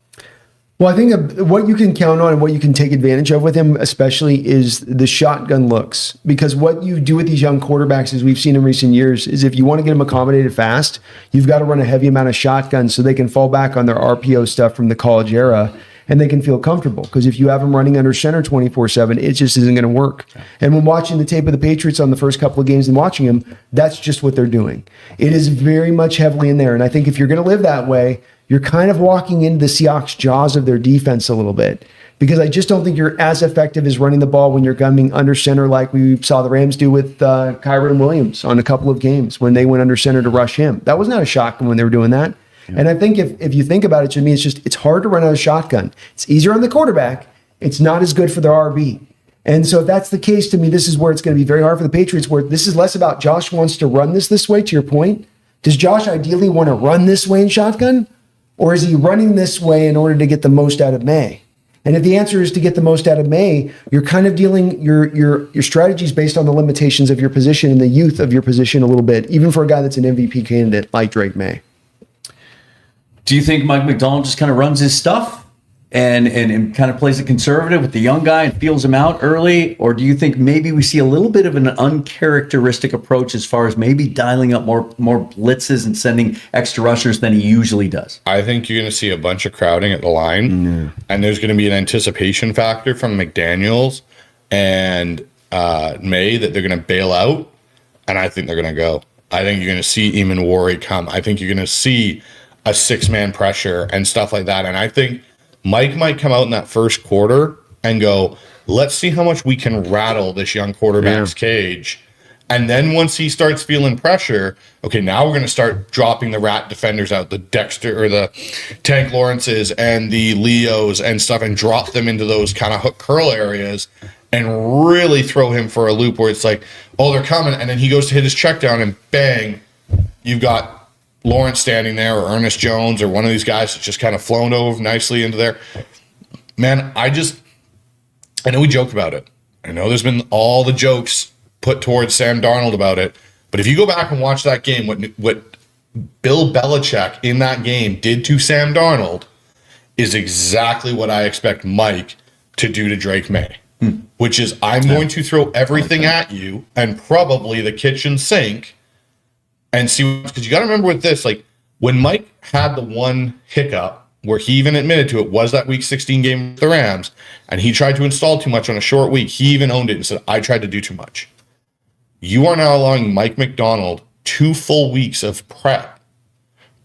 Well, I think what you can count on and what you can take advantage of with him, especially, is the shotgun looks. Because what you do with these young quarterbacks, as we've seen in recent years, is if you want to get them accommodated fast, you've got to run a heavy amount of shotguns so they can fall back on their RPO stuff from the college era and they can feel comfortable. Because if you have them running under center 24/7, it just isn't going to work. And when watching the tape of the Patriots on the first couple of games and watching them, that's just what they're doing. It is very much heavily in there. And I think if you're going to live that way, you're kind of walking into the Seahawks' jaws of their defense a little bit, because I just don't think you're as effective as running the ball when you're gunning under center like we saw the Rams do with Kyron Williams on a couple of games when they went under center to rush him. That was not a shotgun when they were doing that. Yeah. And I think if you think about it, to me, it's hard to run out of shotgun. It's easier on the quarterback. It's not as good for their RB. And so if that's the case, to me, this is where it's going to be very hard for the Patriots, where this is less about Josh wants to run this way, to your point. Does Josh ideally want to run this way in shotgun? Or is he running this way in order to get the most out of May? And if the answer is to get the most out of May, you're kind of dealing your strategies based on the limitations of your position and the youth of your position a little bit, even for a guy that's an MVP candidate like Drake May. Do you think Mike McDonald just kind of runs his stuff and kind of plays it conservative with the young guy and feels him out early? Or do you think maybe we see a little bit of an uncharacteristic approach as far as maybe dialing up more blitzes and sending extra rushers than he usually does? I think you're going to see a bunch of crowding at the line, and there's going to be an anticipation factor from McDaniels and May that they're going to bail out, and I think they're going to go. I think you're going to see Eamon Warrior come. I think you're going to see a six-man pressure and stuff like that, and I think Mike might come out in that first quarter and go, let's see how much we can rattle this young quarterback's cage. And then once he starts feeling pressure, okay, now we're going to start dropping the rat defenders out, the Dexter or the Tank Lawrences and the Leos and stuff, and drop them into those kind of hook curl areas and really throw him for a loop where it's like, oh, they're coming. And then he goes to hit his check down and bang, you've got Lawrence standing there, or Ernest Jones, or one of these guys that's just kind of flown over nicely into there. Man, I know we joke about it. I know there's been all the jokes put towards Sam Darnold about it, but if you go back and watch that game, what Bill Belichick in that game did to Sam Darnold is exactly what I expect Mike to do to Drake May, which is I'm going to throw everything at you and probably the kitchen sink and see, because you got to remember with this, like when Mike had the one hiccup where he even admitted to it was that week 16 game with the Rams, and he tried to install too much on a short week. He even owned it and said, I tried to do too much. You are now allowing Mike McDonald 2 full weeks of prep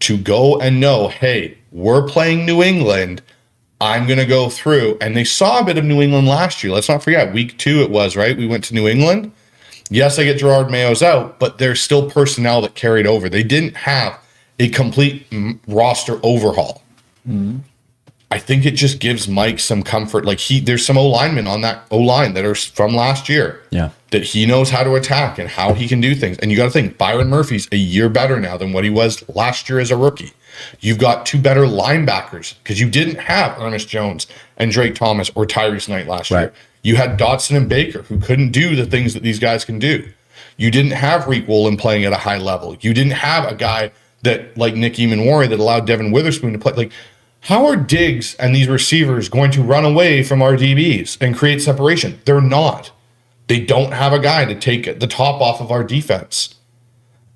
to go and know, hey, we're playing New England. I'm going to go through. And they saw a bit of New England last year. Let's not forget, week 2 it was, right? We went to New England. Yes, I get Gerard Mayo's out, but there's still personnel that carried over. They didn't have a complete roster overhaul. Mm-hmm. I think it just gives Mike some comfort. Like there's some O-linemen on that O-line that are from last year. Yeah. That he knows how to attack and how he can do things. And you got to think, Byron Murphy's a year better now than what he was last year as a rookie. You've got 2 better linebackers because you didn't have Ernest Jones and Drake Thomas or Tyrese Knight last year. You had Dotson and Baker, who couldn't do the things that these guys can do. You didn't have Reek Woolen playing at a high level. You didn't have a guy that like Nick Eamon that allowed Devin Witherspoon to play. Like, how are Diggs and these receivers going to run away from our DBs and create separation? They're not. They don't have a guy to take the top off of our defense.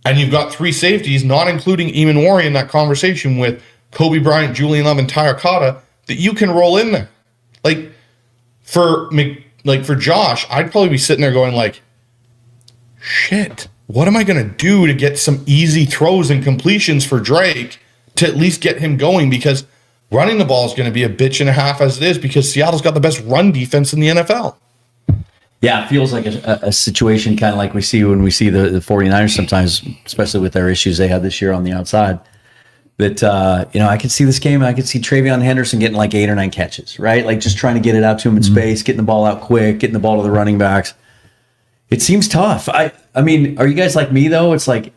And you've got 3 safeties, not including Eamon Warrior in that conversation with Kobe Bryant, Julian Love, and Tyler Cotta, that you can roll in there. For Josh, I'd probably be sitting there going like, shit, what am I going to do to get some easy throws and completions for Drake to at least get him going? Because running the ball is going to be a bitch and a half as it is, because Seattle's got the best run defense in the NFL. Yeah, it feels like a situation kind of like we see when we see the 49ers sometimes, especially with their issues they had this year on the outside. That, I could see this game. I could see Travion Henderson getting like 8 or 9 catches, right? Like just trying to get it out to him in space, getting the ball out quick, getting the ball to the running backs. It seems tough. I mean, are you guys like me, though? It's like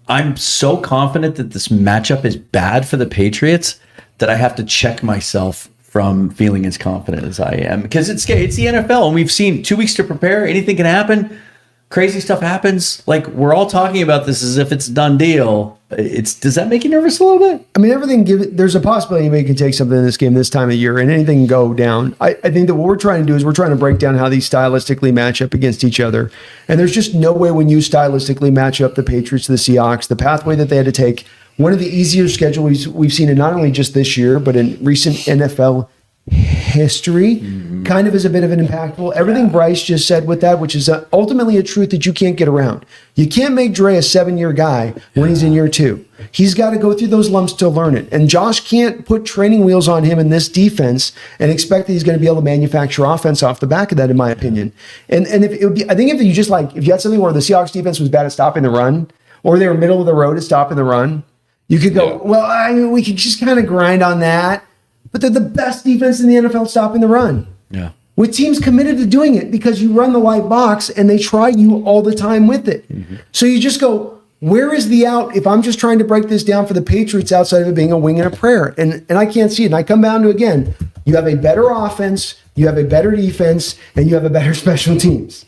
I'm so confident that this matchup is bad for the Patriots that I have to check myself from feeling as confident as I am, because it's the NFL, and we've seen 2 weeks to prepare. Anything can happen. Crazy stuff happens. Like, we're all talking about this as if it's a done deal. Does that make you nervous a little bit? I mean, there's a possibility anybody can take something in this game this time of year and anything can go down. I think that what we're trying to do is we're trying to break down how these stylistically match up against each other. And there's just no way when you stylistically match up the Patriots to the Seahawks, the pathway that they had to take, one of the easier schedules we've seen in not only just this year, but in recent NFL history, kind of is a bit of an impactful. Everything Bryce just said with that, which is ultimately a truth that you can't get around. You can't make Dre a 7-year guy when he's in year 2. He's got to go through those lumps to learn it. And Josh can't put training wheels on him in this defense and expect that he's going to be able to manufacture offense off the back of that, in my opinion. And if it would be, I think if you had something where the Seahawks defense was bad at stopping the run, or they were middle of the road at stopping the run, you could go, we could just kind of grind on that. But they're the best defense in the NFL stopping the run. Yeah. With teams committed to doing it because you run the light box and they try you all the time with it. So you just go, where is the out if I'm just trying to break this down for the Patriots outside of it being a wing and a prayer? And I can't see it. And I come down to, again, you have a better offense, you have a better defense, and you have a better special teams.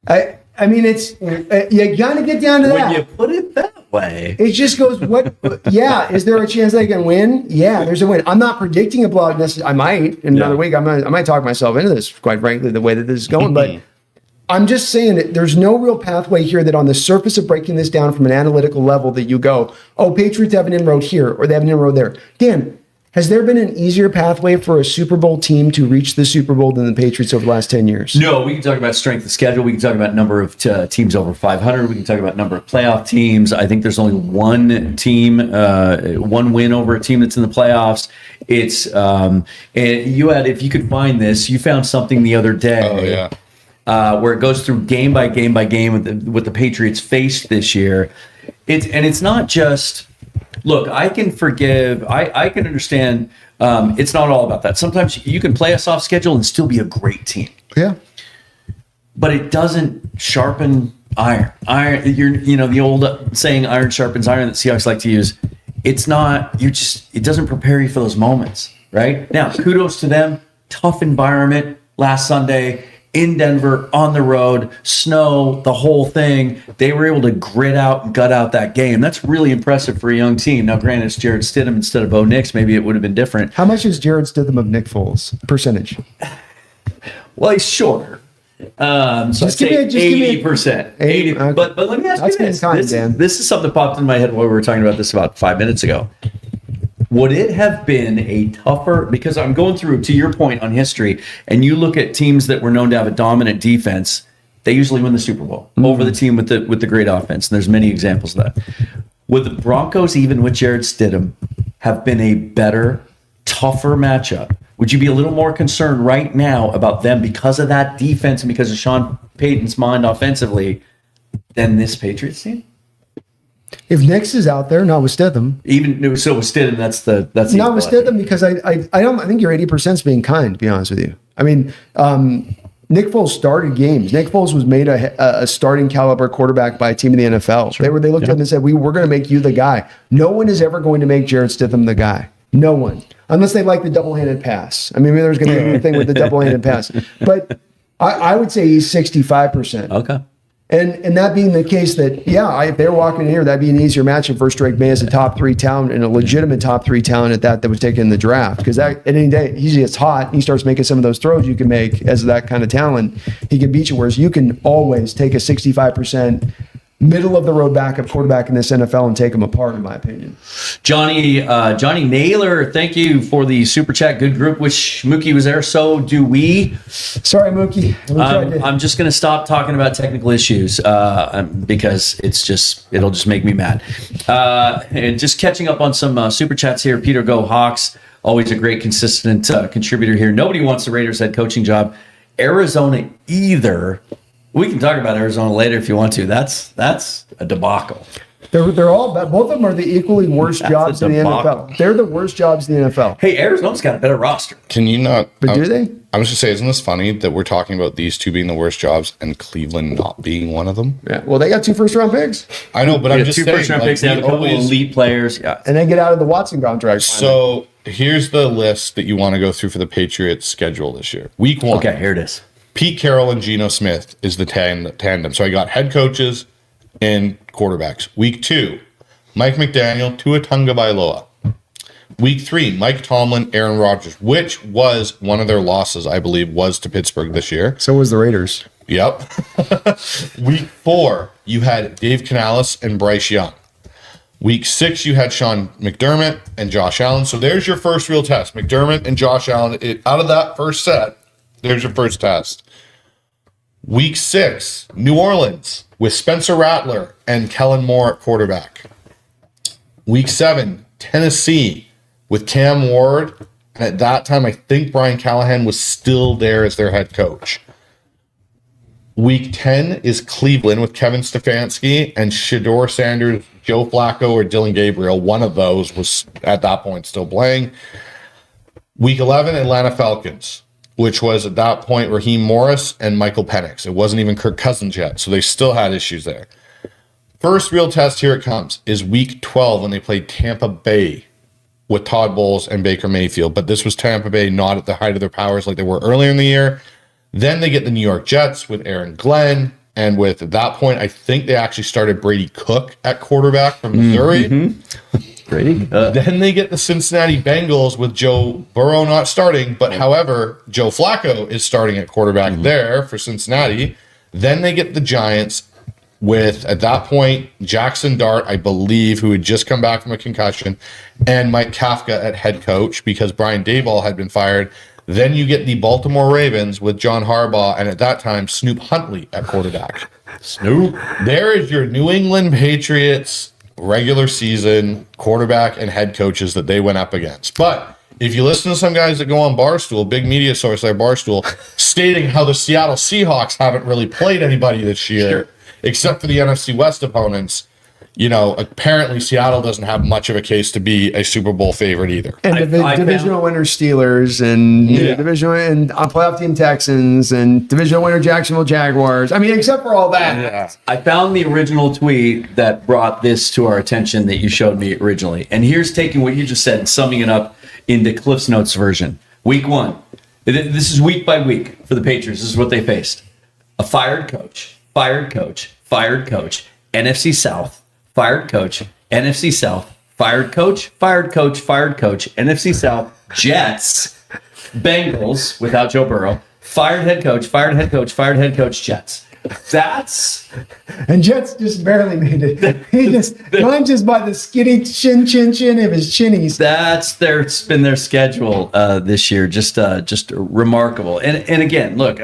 I mean, it's you got to get down to that. When you put it that way, it just goes, is there a chance they can win? Yeah, there's a win. I'm not predicting a blowout necessarily. I might in another week. I might talk myself into this, quite frankly, the way that this is going. But I'm just saying that there's no real pathway here that on the surface of breaking this down from an analytical level that you go, Patriots have an inroad here or they have an inroad there. Dan, has there been an easier pathway for a Super Bowl team to reach the Super Bowl than the Patriots over the last 10 years? No, we can talk about strength of schedule. We can talk about number of teams over 500. We can talk about number of playoff teams. I think there's only one team, one win over a team that's in the playoffs. It's and if you could find this, you found something the other day. Where it goes through game by game by game with what the Patriots faced this year. It's not just. Look, I can forgive. I can understand. It's not all about that. Sometimes you can play a soft schedule and still be a great team. Yeah, but it doesn't sharpen iron. The old saying, "Iron sharpens iron," that Seahawks like to use. It's not. It doesn't prepare you for those moments. Right now, kudos to them. Tough environment last Sunday. In Denver, on the road, snow, the whole thing. They were able to grit out and gut out that game. That's really impressive for a young team. Now, granted, it's Jared Stidham instead of Bo Nix. Maybe it would have been different. How much is Jared Stidham of Nick Foles percentage? Well, he's shorter. So just I'd say 80%. 80. Okay. But let me ask you this. This is something that popped in my head while we were talking about this about 5 minutes ago. Would it have been a tougher, because I'm going through, to your point on history, and you look at teams that were known to have a dominant defense, they usually win the Super Bowl over the team with the great offense. And there's many examples of that. Would the Broncos, even with Jared Stidham, have been a better, tougher matchup? Would you be a little more concerned right now about them because of that defense and because of Sean Payton's mind offensively than this Patriots team? If Nix is out there, not with Stidham. Even so with Stidham, that's not with Stidham, because I think your 80% is being kind, to be honest with you. I mean, Nick Foles started games. Nick Foles was made a starting caliber quarterback by a team in the NFL. Sure. They looked at him and said, we're going to make you the guy. No one is ever going to make Jared Stidham the guy. No one. Unless they like the double-handed pass. I mean, maybe there's going to be a thing with the double-handed pass. But I would say he's 65%. Okay. And that being the case, that if they're walking in here, that'd be an easier matchup versus Drake May as a top 3 talent and a legitimate top 3 talent at that was taken in the draft. Because at any day he gets hot and he starts making some of those throws you can make as that kind of talent. He can beat you. Whereas you can always take a 65% middle of the road backup quarterback in this NFL and take him apart, in my opinion. Johnny Naylor, thank you for the super chat. Good group. Wish Mookie was there. So do we. Sorry, Mookie. I'm just going to stop talking about technical issues because it'll just make me mad. And just catching up on some super chats here. Peter Go Hawks, always a great consistent contributor here. Nobody wants the Raiders head coaching job. Arizona either. We can talk about Arizona later if you want to. That's a debacle. They're all both of them are the equally worst That's jobs a in the debacle. NFL. They're the worst jobs in the NFL. Hey, Arizona's got a better roster. Can you not? But do they? I was just say, isn't this funny that we're talking about these two being the worst jobs and Cleveland not being one of them? Yeah. Well, they got 2 first-round picks, I know, but I'm just Two saying. first round like, picks. They have a we couple always- elite players. Yeah. and they get out of the Watson contract. So here's the list that you want to go through for the Patriots schedule this year. Week 1. Okay, here it is. Pete Carroll and Geno Smith is the tandem. So I got head coaches and quarterbacks. Week 2, Mike McDaniel, Tua Tagovailoa. Week 3, Mike Tomlin, Aaron Rodgers, which was one of their losses, I believe, was to Pittsburgh this year. So was the Raiders. Yep. Week 4, you had Dave Canales and Bryce Young. Week 6, you had Sean McDermott and Josh Allen. So there's your first real test. McDermott and Josh Allen. Out of that first set, there's your first test. Week 6, New Orleans with Spencer Rattler and Kellen Moore at quarterback. Week 7, Tennessee with Cam Ward. And at that time, I think Brian Callahan was still there as their head coach. Week 10 is Cleveland with Kevin Stefanski and Shedeur Sanders, Joe Flacco, or Dylan Gabriel. One of those was at that point still playing. Week 11, Atlanta Falcons, which was at that point Raheem Morris and Michael Penix. It wasn't even Kirk Cousins yet, so they still had issues there. First real test, here it comes, is week 12 when they played Tampa Bay with Todd Bowles and Baker Mayfield. But this was Tampa Bay not at the height of their powers like they were earlier in the year. Then they get the New York Jets with Aaron Glenn. And with at that point, I think they actually started Brady Cook at quarterback from Missouri. Brady. Then they get the Cincinnati Bengals with Joe Burrow not starting, but however, Joe Flacco is starting at quarterback there for Cincinnati. Then they get the Giants with, at that point, Jackson Dart, I believe, who had just come back from a concussion, and Mike Kafka at head coach because Brian Daboll had been fired. Then you get the Baltimore Ravens with John Harbaugh, and at that time, Snoop Huntley at quarterback. Snoop. There is your New England Patriots regular season quarterback and head coaches that they went up against. But if you listen to some guys that go on Barstool, big media source like Barstool, stating how the Seattle Seahawks haven't really played anybody this year, except for the NFC West opponents, you know, apparently Seattle doesn't have much of a case to be a Super Bowl favorite either. And divisional winner Steelers and divisional and playoff team Texans and divisional winner Jacksonville Jaguars. I mean, except for all that. Yeah. I found the original tweet that brought this to our attention that you showed me originally. And here's taking what you just said and summing it up into Cliff's Notes version. Week 1. This is week by week for the Patriots. This is what they faced. A fired coach, NFC South, fired coach, NFC South, fired coach, NFC South, Jets, Bengals without Joe Burrow, fired head coach, Jets. That's And Jets just barely made it. He Glenn just by the skinny chin of his chinnies. been their schedule this year. Just remarkable. And again, look,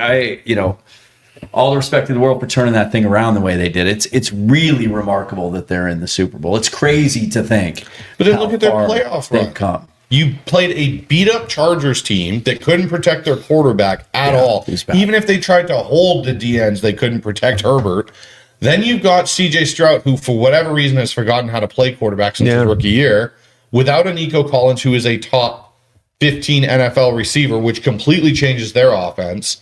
all the respect in the world for turning that thing around the way they did. It's really remarkable that they're in the Super Bowl. It's crazy to think. But then how look at their far playoff they've run. come. You played a beat-up Chargers team that couldn't protect their quarterback at all. he's bad. Even if they tried to hold the DNs, they couldn't protect Herbert. Then you've got C.J. Stroud, who for whatever reason has forgotten how to play quarterback since his rookie year, without a Nico Collins, who is a top 15 NFL receiver, which completely changes their offense.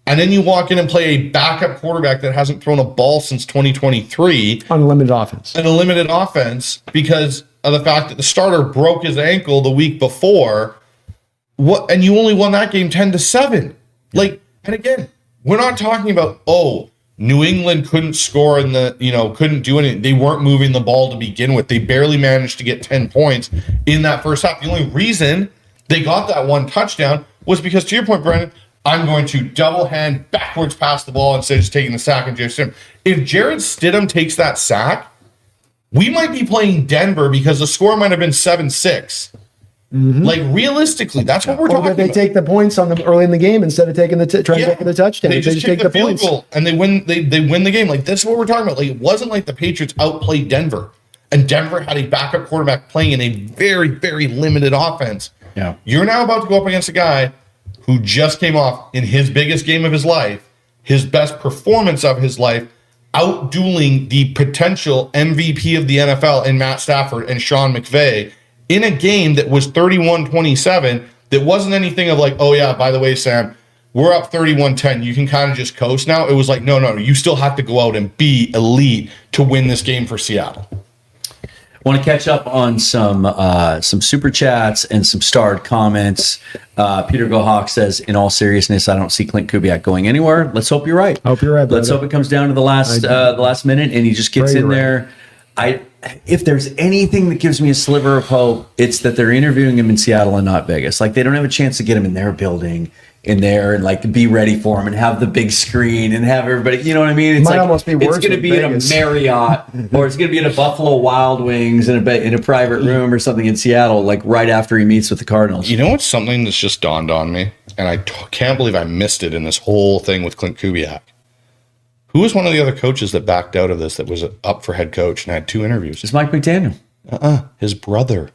And then you walk in and play a backup quarterback that hasn't thrown a ball since 2023. Unlimited offense. An limited offense because of the fact that the starter broke his ankle the week before. And you only won that game 10-7. And again, we're not talking about, New England couldn't score couldn't do anything. They weren't moving the ball to begin with. They barely managed to get 10 points in that first half. The only reason they got that one touchdown was because, to your point, Brandon, I'm going to double hand backwards pass the ball instead of just taking the sack and Jarrett Stidham. If Jarrett Stidham takes that sack, we might be playing Denver because the score might have been 7-6. Like realistically, that's what we're talking about. They take the points on them early in the game instead of taking trying to go for the touchdown. They just take the field points. goal and they win. They win the game. Like this is what we're talking about. Like it wasn't like the Patriots outplayed Denver, and Denver had a backup quarterback playing in a very, very limited offense. Yeah, you're now about to go up against a guy who just came off in his biggest game of his life, his best performance of his life, out-dueling the potential MVP of the NFL in Matt Stafford and Sean McVay in a game that was 31-27, that wasn't anything of like, oh yeah, by the way, Sam, we're up 31-10. You can kind of just coast now. It was like, no, you still have to go out and be elite to win this game for Seattle. Want to catch up on some super chats and some starred comments. Peter Gohawk says, in all seriousness, I don't see Klint Kubiak going anywhere. Let's hope you're right. Hope you're right. Let's hope it comes down to the last minute and he just gets in there. If there's anything that gives me a sliver of hope, it's that they're interviewing him in Seattle and not Vegas. Like they don't have a chance to get him in their building in there and like be ready for him and have the big screen and have everybody, you know what I mean? It's might like almost be worse it's going to be Vegas. in a Marriott or it's going to be in a Buffalo Wild Wings in a private room or something in Seattle, like right after he meets with the Cardinals. You know what's something that's just dawned on me, and I can't believe I missed it in this whole thing with Klint Kubiak. Who was one of the other coaches that backed out of this that was up for head coach and had 2 interviews? It's Mike McDaniel. His brother.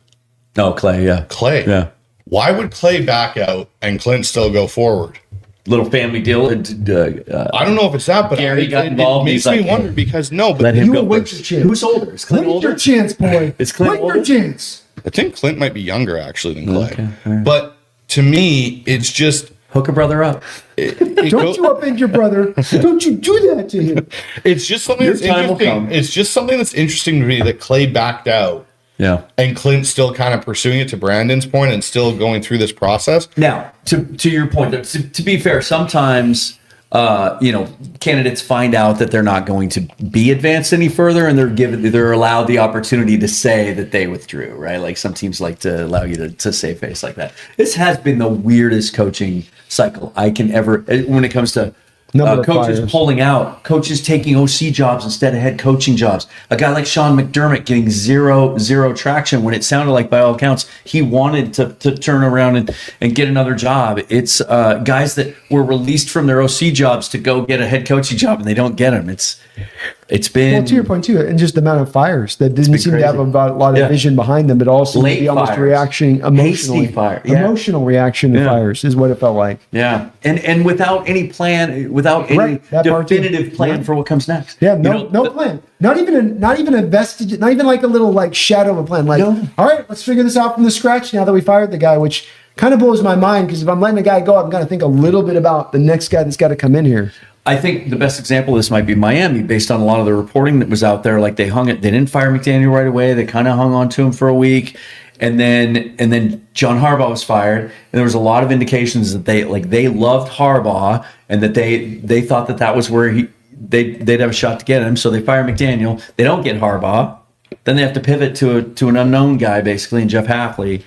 No, Clay, yeah. Clay. Yeah. Why would Clay back out and Clint still go forward? Little family deal. I don't know if it's that, but Gary got involved. It makes me wonder because let him go wait first. your chance. Who's older? Is Clint Wait older? your chance, boy. Is Clint wait older? your chance. I think Clint might be younger actually than Clay. Okay, all right. But to me, it's just Hook a brother up. Don't you upend your brother. Don't you do that to him. It's just something Your that's time will interesting. come. It's just something that's interesting to me that Clay backed out. Yeah. And Clint's still kind of pursuing it, to Brandon's point, and still going through this process. Now, to your point, to be fair, sometimes candidates find out that they're not going to be advanced any further, and they're allowed the opportunity to say that they withdrew. Right? Like some teams like to allow you to save face like that. This has been the weirdest coaching cycle I can ever when it comes to. Coaches fires. pulling out, coaches taking OC jobs instead of head coaching jobs. A guy like Sean McDermott getting zero traction when it sounded like, by all accounts, he wanted to turn around and get another job. It's guys that were released from their OC jobs to go get a head coaching job, and they don't get them. It's been Well, to your point too, and just the amount of fires that didn't seem to have a lot of vision behind them, but also Late be almost fires. reaction emotionally. Hasty fire. Yeah. Emotional reaction to fires is what it felt like. Yeah, and without any plan, without any Right, that part too. definitive plan for what comes next. Yeah, no plan. Not even a vestige, not even like a little like shadow of a plan. Like, No. all right, let's figure this out from the scratch now that we fired the guy, which kind of blows my mind because if I'm letting the guy go, I'm going to think a little bit about the next guy that's got to come in here. I think the best example of this might be Miami, based on a lot of the reporting that was out there. Like they didn't fire McDaniel right away. They kind of hung on to him for a week, and then John Harbaugh was fired. And there was a lot of indications that they loved Harbaugh and that they thought that was where they'd have a shot to get him. So they fire McDaniel. They don't get Harbaugh. Then they have to pivot to an unknown guy basically, and Jeff Hafley.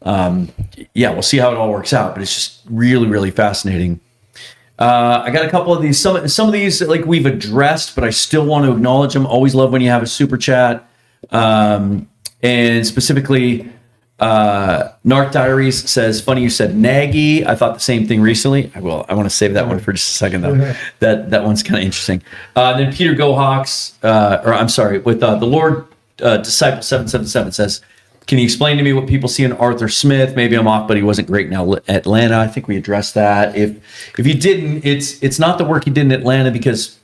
We'll see how it all works out, but it's just really, really fascinating. I got a couple of these. Some of these like we've addressed, but I still want to acknowledge them. Always love when you have a super chat. And specifically, Narc Diaries says, "Funny you said Nagy. I thought the same thing recently. I want to save that one for just a second though. That one's kind of interesting." Then Peter Gohawks, with the Lord Disciple 777 says, "Can you explain to me what people see in Arthur Smith? Maybe I'm off, but he wasn't great in Atlanta." I think we addressed that. If you didn't, it's not the work he did in Atlanta, because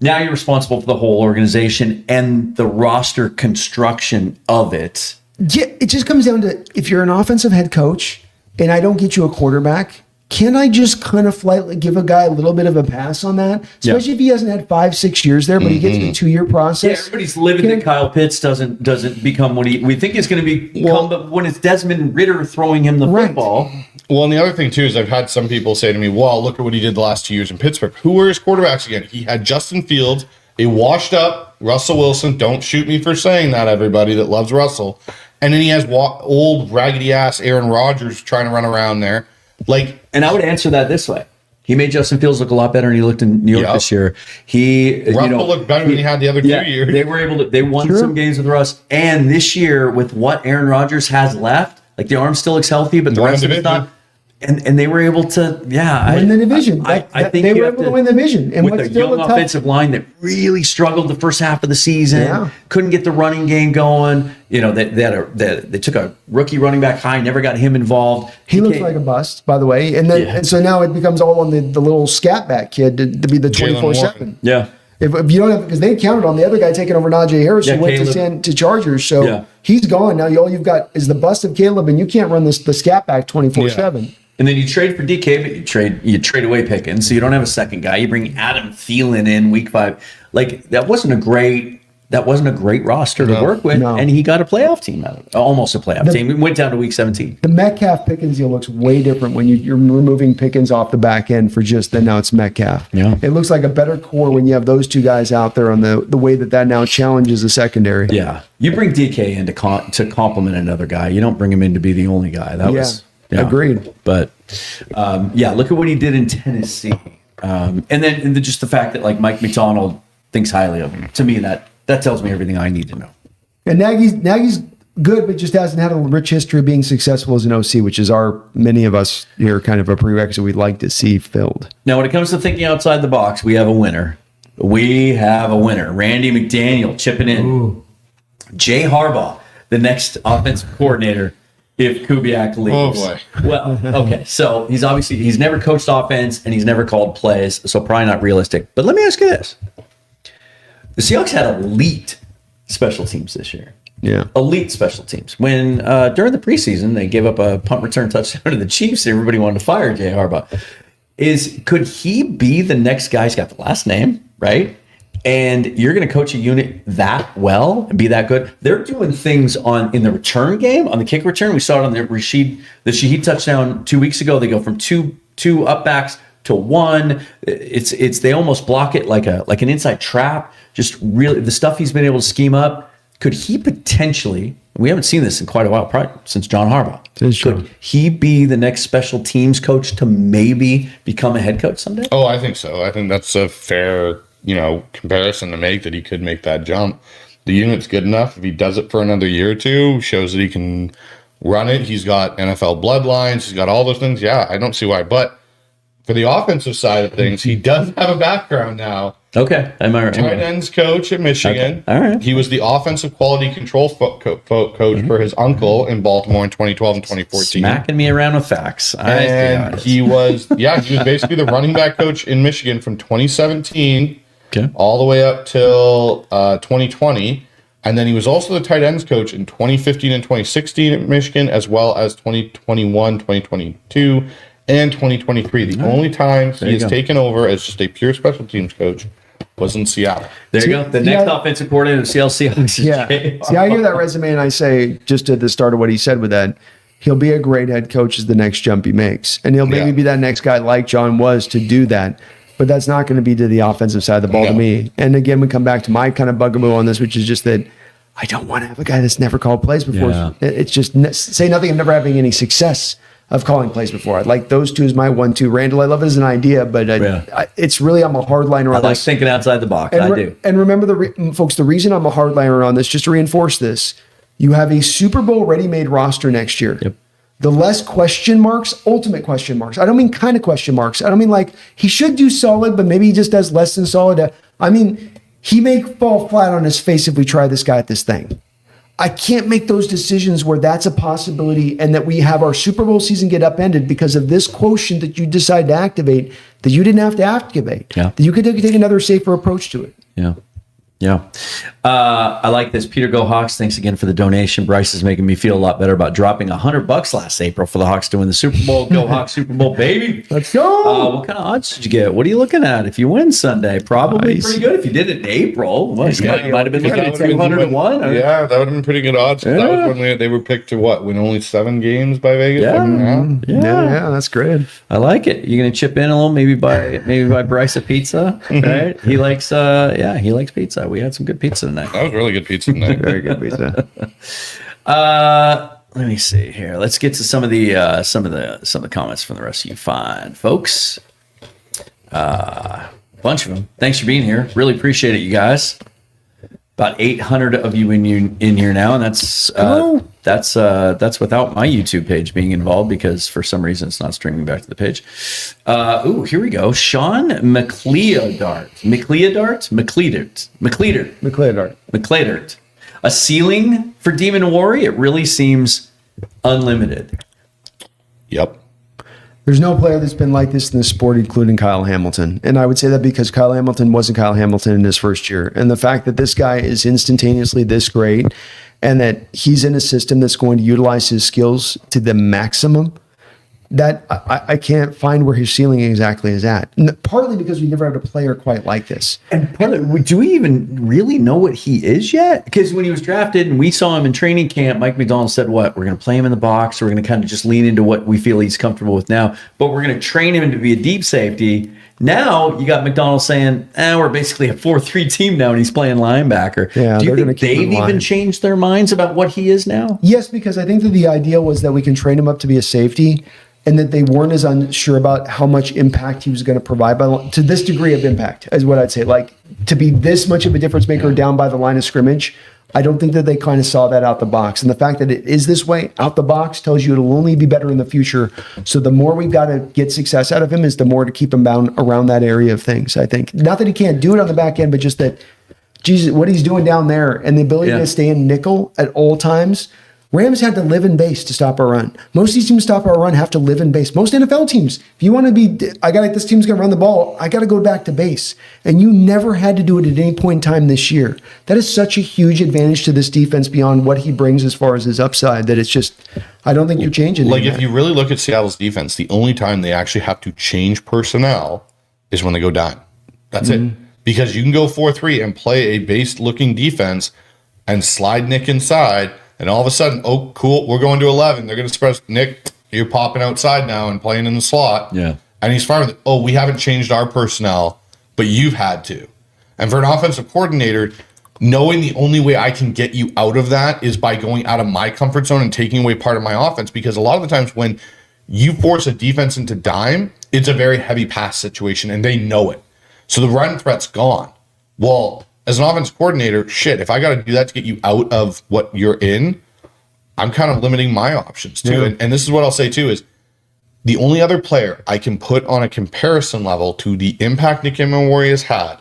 now you're responsible for the whole organization and the roster construction of it. Yeah, it just comes down to if you're an offensive head coach and I don't get you a quarterback, can I just kind of lightly give a guy a little bit of a pass on that? Especially if he hasn't had 5-6 years there, but he gets the 2-year process. Yeah, everybody's living that Kyle Pitts doesn't become what we think he's going to become, but when it's Desmond Ridder throwing him the football. Well, and the other thing too is I've had some people say to me, "Well, look at what he did the last 2 years in Pittsburgh. Who were his quarterbacks again? He had Justin Fields, a washed-up Russell Wilson. Don't shoot me for saying that, everybody that loves Russell. And then he has old raggedy-ass Aaron Rodgers trying to run around there. Like, And I would answer that this way. He made Justin Fields look a lot better than he looked in New York this year. Russell looked better than he had the other 2 years. They were able to, they won some games with Russ. And this year, with what Aaron Rodgers has left, like the arm still looks healthy, but the rest of it's not. And they were able to, win the division. I think they were able to win the division. And with a young offensive line that really struggled the first half of the season, couldn't get the running game going. You know, they took a rookie running back high, never got him involved. He looks like a bust, by the way. And then and so now it becomes all on the little scat back kid to be the 24/7. Yeah. If you don't have, because they counted on the other guy taking over Najee Harris, who went to Chargers, so he's gone. Now all you've got is the bust of Caleb, and you can't run the scat back 24/7. And then you trade for DK, but you trade away Pickens, so you don't have a second guy. You bring Adam Thielen in week 5. Like that wasn't a great roster to work with, and he got a playoff team out of it, almost a playoff team. It went down to week 17. The Metcalf Pickens deal looks way different when you're removing Pickens off the back end for just then now it's Metcalf. Yeah, it looks like a better core when you have those two guys out there on the way that now challenges the secondary. Yeah, you bring DK in to complement another guy. You don't bring him in to be the only guy. That was. Yeah, agreed. But look at what he did in Tennessee, and then just the fact that like Mike McDonald thinks highly of him. To me, that tells me everything I need to know. And Nagy's good, but just hasn't had a rich history of being successful as an OC, which is many of us here kind of a prerequisite we'd like to see filled. Now, when it comes to thinking outside the box, we have a winner. Randy McDaniel chipping in. Ooh. Jay Harbaugh, the next offensive coordinator. If Kubiak leaves. Oh boy. Well, okay. So he's never coached offense and he's never called plays, so probably not realistic. But let me ask you this. The Seahawks had elite special teams this year. Yeah. Elite special teams. When during the preseason they gave up a punt return touchdown to the Chiefs, everybody wanted to fire Jay Harbaugh. Could he be the next guy? He's got the last name, right? And you're going to coach a unit that well and be that good. They're doing things in the return game, on the kick return. We saw it on the Shaheed touchdown 2 weeks ago. They go from two up backs to one. It's they almost block it like an inside trap. Just really the stuff he's been able to scheme up. Could he potentially? We haven't seen this in quite a while, probably since John Harbaugh. Could he be the next special teams coach to maybe become a head coach someday? Oh, I think so. I think that's a fair comparison to make, that he could make that jump. The unit's good enough. If he does it for another year or two, shows that he can run it. He's got NFL bloodlines. He's got all those things. Yeah, I don't see why. But for the offensive side of things, he does have a background now. Okay. Am I right? Tight ends coach at Michigan. Okay. All right. He was the offensive quality control coach for his uncle in Baltimore in 2012 and 2014. Smacking me around with facts. And he was basically the running back coach in Michigan from 2017 all the way up till 2020. And then he was also the tight ends coach in 2015 and 2016 at Michigan, as well as 2021, 2022, and 2023. The only time he has taken over as just a pure special teams coach was in Seattle. There you go. The next offensive coordinator of Seattle Seahawks. Yeah. See, I hear that resume and I say, just at the start of what he said with that, he'll be a great head coach as the next jump he makes. And he'll maybe be that next guy like John was to do that. But that's not going to be to the offensive side of the ball to me. And again, we come back to my kind of bugaboo on this, which is just that I don't want to have a guy that's never called plays before. Yeah. It's just say nothing of never having any success of calling plays before. I like those two as my 1-2. Randall, I love it as an idea, but it's really, I'm a hardliner on this. I like thinking outside the box. I do. And remember, folks, the reason I'm a hardliner on this, just to reinforce this, you have a Super Bowl ready-made roster next year. Yep. The less question marks, ultimate question marks. I don't mean kind of question marks. I don't mean like he should do solid, but maybe he just does less than solid. I mean, he may fall flat on his face if we try this guy at this thing. I can't make those decisions where that's a possibility and that we have our Super Bowl season get upended because of this quotient that you decide to activate that you didn't have to activate. Yeah. That you could take another safer approach to it. Yeah. Yeah. I like this. Peter Go Hawks, thanks again for the donation. Bryce is making me feel a lot better about dropping $100 last April for the Hawks to win the Super Bowl. Go Hawks Super Bowl, baby. Let's go. What kind of odds did you get? What are you looking at if you win Sunday? Probably pretty good. If you did it in April, might have been looking at 200 to 1. Yeah, that would have been pretty good odds. Yeah. That was when they were picked to win only 7 games by Vegas. Yeah, that's great. I like it. You're gonna chip in a little, maybe buy Bryce a pizza, right? He likes pizza. We had some good pizza tonight. That was really good pizza tonight. Very good pizza. Let me see here. Let's get to some of the comments from the rest of you fine folks. Bunch of them. Thanks for being here. Really appreciate it, you guys. About 800 of you in here now, and that's without my YouTube page being involved because for some reason it's not streaming back to the page. Here we go. Sean McCleadert. A ceiling for Demon War? It really seems unlimited. Yep. There's no player that's been like this in the sport, including Kyle Hamilton. And I would say that because Kyle Hamilton wasn't Kyle Hamilton in his first year. And the fact that this guy is instantaneously this great and that he's in a system that's going to utilize his skills to the maximum, that I can't find where his ceiling exactly is at. Partly because we never had a player quite like this. And partly, do we even really know what he is yet? Because when he was drafted and we saw him in training camp, Mike McDonald said, what? We're going to play him in the box. We're going to kind of just lean into what we feel he's comfortable with now. But we're going to train him to be a deep safety. Now you got McDonald saying, we're basically a 4-3 team now and he's playing linebacker. Yeah, do you think they've even changed their minds about what he is now? Yes, because I think that the idea was that we can train him up to be a safety and that they weren't as unsure about how much impact he was going to provide to this degree of impact, is what I'd say. Like, to be this much of a difference maker down by the line of scrimmage, I don't think that they kind of saw that out the box. And the fact that it is this way out the box tells you it'll only be better in the future. So the more we've got to get success out of him is the more to keep him bound around that area of things, I think. Not that he can't do it on the back end, but just that, Jesus, what he's doing down there and the ability to stay in nickel at all times. Rams had to live in base to stop our run. Most of these teams stop our run have to live in base. Most NFL teams, if you want to be, this team's going to run the ball, I got to go back to base. And you never had to do it at any point in time this year. That is such a huge advantage to this defense beyond what he brings as far as his upside that it's just, I don't think you're changing. Like, if you really look at Seattle's defense, the only time they actually have to change personnel is when they go down. That's it. Because you can go 4-3 and play a base-looking defense and slide Nick inside. And all of a sudden, oh, cool, we're going to 11. They're going to express, Nick, you're popping outside now and playing in the slot. Yeah. And he's fine with it. Oh, we haven't changed our personnel, but you've had to. And for an offensive coordinator, knowing the only way I can get you out of that is by going out of my comfort zone and taking away part of my offense. Because a lot of the times when you force a defense into dime, it's a very heavy pass situation, and they know it. So the run threat's gone. Well, as an offensive coordinator, if I got to do that to get you out of what you're in, I'm kind of limiting my options too. Yeah. And this is what I'll say too, is the only other player I can put on a comparison level to the impact Nick Immoworie has had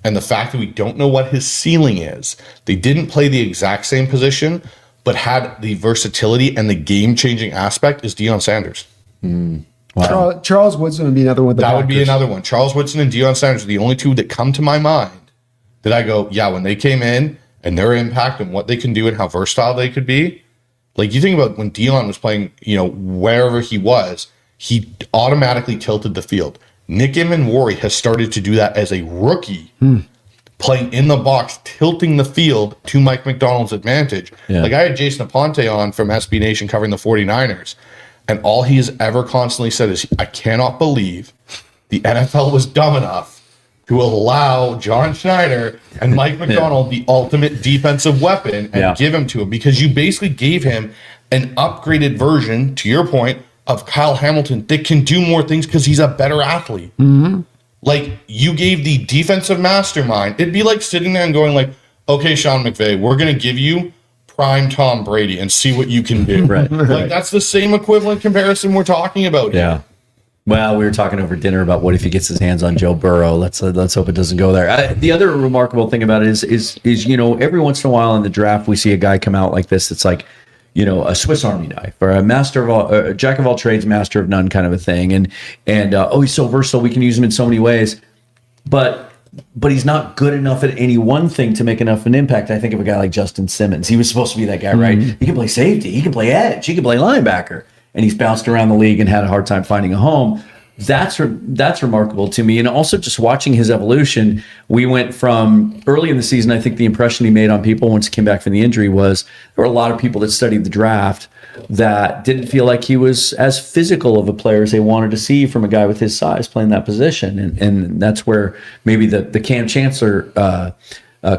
and the fact that we don't know what his ceiling is. They didn't play the exact same position, but had the versatility and the game-changing aspect is Deion Sanders. Wow. Charles Woodson would be another one. That would be another one. Charles Woodson and Deion Sanders are the only two that come to my mind that I go, yeah, when they came in and their impact and what they can do and how versatile they could be. Like, you think about when Deion was playing, wherever he was, he automatically tilted the field. Nick Immoworie has started to do that as a rookie, playing in the box, tilting the field to Mike McDonald's advantage. Yeah. Like, I had Jason Aponte on from SB Nation covering the 49ers, and all he has ever constantly said is, I cannot believe the NFL was dumb enough to allow John Schneider and Mike McDonald the ultimate defensive weapon and give him to him, because you basically gave him an upgraded version, to your point, of Kyle Hamilton that can do more things because he's a better athlete. Like, you gave the defensive mastermind. It'd be like sitting there and going like, okay, Sean McVay, we're going to give you prime Tom Brady and see what you can do. Like, that's the same equivalent comparison we're talking about here. Yeah. Well, we were talking over dinner about what if he gets his hands on Joe Burrow. Let's hope it doesn't go there. The other remarkable thing about it is every once in a while in the draft we see a guy come out like this. It's like a Swiss Army knife or a jack of all trades, master of none kind of a thing. And he's so versatile. We can use him in so many ways, but he's not good enough at any one thing to make enough of an impact. I think of a guy like Justin Simmons. He was supposed to be that guy, right? He can play safety. He can play edge. He can play linebacker. And he's bounced around the league and had a hard time finding a home. That's remarkable to me. And also just watching his evolution, we went from early in the season, I think the impression he made on people once he came back from the injury was there were a lot of people that studied the draft that didn't feel like he was as physical of a player as they wanted to see from a guy with his size playing that position. And that's where maybe the Cam Chancellor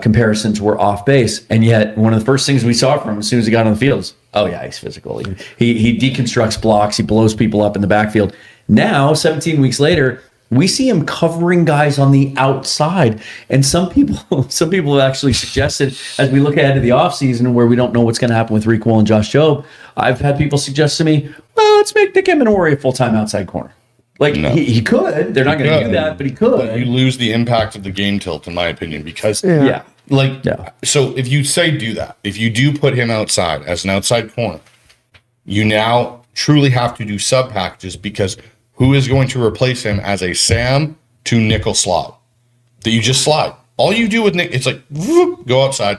comparisons were off base. And yet one of the first things we saw from him as soon as he got on the field is, Oh yeah, he's physical. He deconstructs blocks. He blows people up in the backfield. Now, 17 weeks later, we see him covering guys on the outside. And some people have actually suggested, as we look ahead to the offseason where we don't know what's going to happen with Rick Will and Josh Jobe, I've had people suggest to me, well, let's make Nick Amendola a full-time outside corner. Like, no. he could. They're not going to do that, but he could. But you lose the impact of the game tilt, in my opinion, because so if you say do that, if you do put him outside as an outside corner, you now truly have to do sub packages, because who is going to replace him as a Sam to nickel slot that you just slide? All you do with Nick, it's like, whoop, go outside,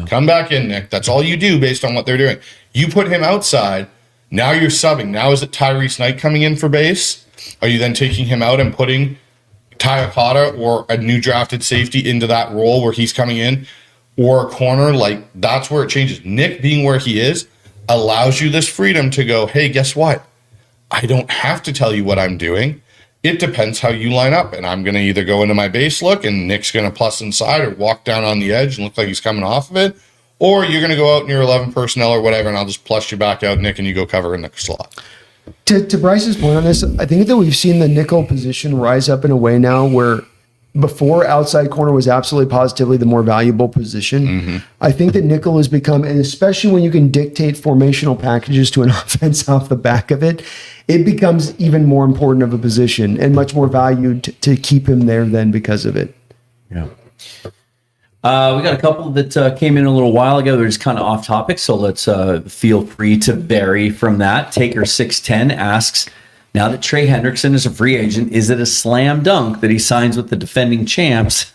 come back in, Nick. That's all you do based on what they're doing. You put him outside, now you're subbing. Now is it Tyrese Knight coming in for base? Are you then taking him out and putting Ty Okada or a new drafted safety into that role where he's coming in, or a corner? Like, that's where it changes. Nick being where he is allows you this freedom to go, hey, guess what? I don't have to tell you what I'm doing. It depends how you line up. And I'm going to either go into my base look and Nick's going to plus inside, or walk down on the edge and look like he's coming off of it. Or you're going to go out in your 11 personnel or whatever, and I'll just plus you back out, Nick, and you go cover in the slot. To Bryce's point on this, I think that we've seen the nickel position rise up in a way now where before outside corner was absolutely positively the more valuable position. Mm-hmm. I think that nickel has become, and especially when you can dictate formational packages to an offense off the back of it, it becomes even more important of a position and much more valued to keep him there then because of it. Yeah. We got a couple that came in a little while ago. They're just kind of off topic, so let's feel free to vary from that. Taker610 asks, now that Trey Hendrickson is a free agent, is it a slam dunk that he signs with the defending champs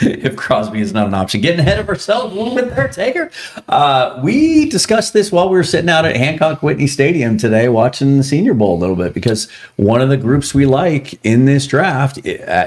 if Crosby is not an option? Getting ahead of ourselves a little bit there, Taker. We discussed this while we were sitting out at Hancock Whitney Stadium today watching the Senior Bowl a little bit, because one of the groups we like in this draft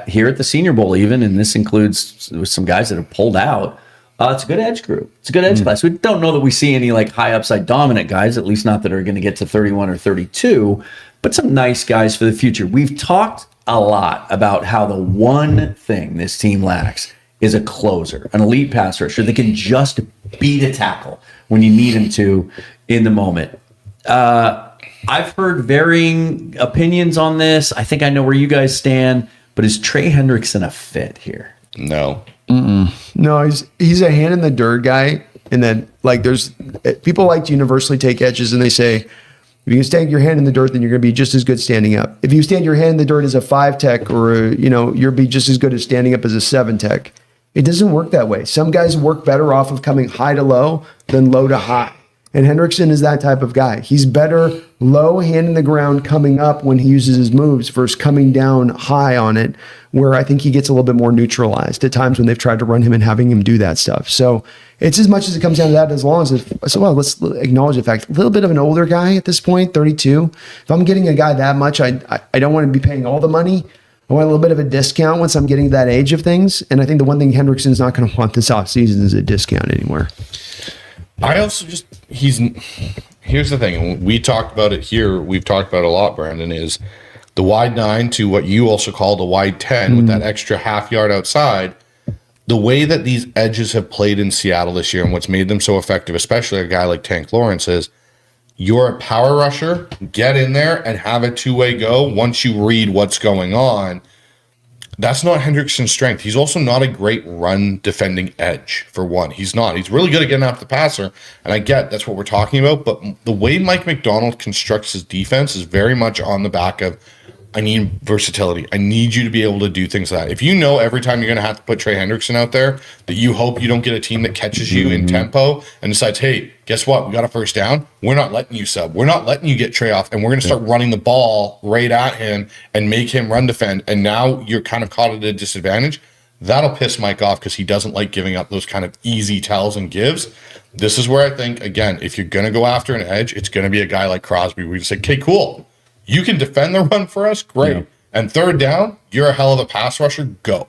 here at the Senior Bowl even, and this includes some guys that have pulled out, it's a good edge group. It's a good edge class. We don't know that we see any like high upside dominant guys, at least not that are going to get to 31 or 32, but some nice guys for the future. We've talked a lot about how the one thing this team lacks is a closer, an elite pass rusher that can just beat a tackle when you need him to in the moment. I've heard varying opinions on this. I think I know where you guys stand, but is Trey Hendrickson a fit here? No. No, he's a hand in the dirt guy. And then like there's people like to universally take edges and they say, if you can stand your hand in the dirt, then you're going to be just as good standing up. If you stand your hand in the dirt as a 5 tech, or you'll be just as good as standing up as a 7 tech. It doesn't work that way. Some guys work better off of coming high to low than low to high. And Hendrickson is that type of guy. He's better low, hand in the ground, coming up when he uses his moves versus coming down high on it, where I think he gets a little bit more neutralized at times when they've tried to run him and having him do that stuff. So it's as much as it comes down to that, as long as let's acknowledge the fact, a little bit of an older guy at this point, 32. If I'm getting a guy that much, I don't want to be paying all the money. I want a little bit of a discount once I'm getting to that age of things. And I think the one thing Hendrickson's not going to want this offseason is a discount anywhere. I also here's the thing. We talked about it here. We've talked about it a lot, Brandon, is the wide 9 to what you also call the wide 10 with that extra half yard outside. The way that these edges have played in Seattle this year and what's made them so effective, especially a guy like Tank Lawrence, is you're a power rusher, get in there and have a two-way go once you read what's going on. That's not Hendrickson's strength. He's also not a great run defending edge, for one. He's not. He's really good at getting after the passer, and I get that's what we're talking about, but the way Mike McDonald constructs his defense is very much on the back of, I need versatility. I need you to be able to do things like that. If you know every time you're going to have to put Trey Hendrickson out there, that you hope you don't get a team that catches you in tempo and decides, hey, guess what? We got a first down. We're not letting you sub. We're not letting you get Trey off, and we're going to start running the ball right at him and make him run defend, and now you're kind of caught at a disadvantage. That'll piss Mike off because he doesn't like giving up those kind of easy tells and gives. This is where I think, again, if you're going to go after an edge, it's going to be a guy like Crosby where you say, okay, cool. You can defend the run for us, great. Yeah. And third down, you're a hell of a pass rusher, go.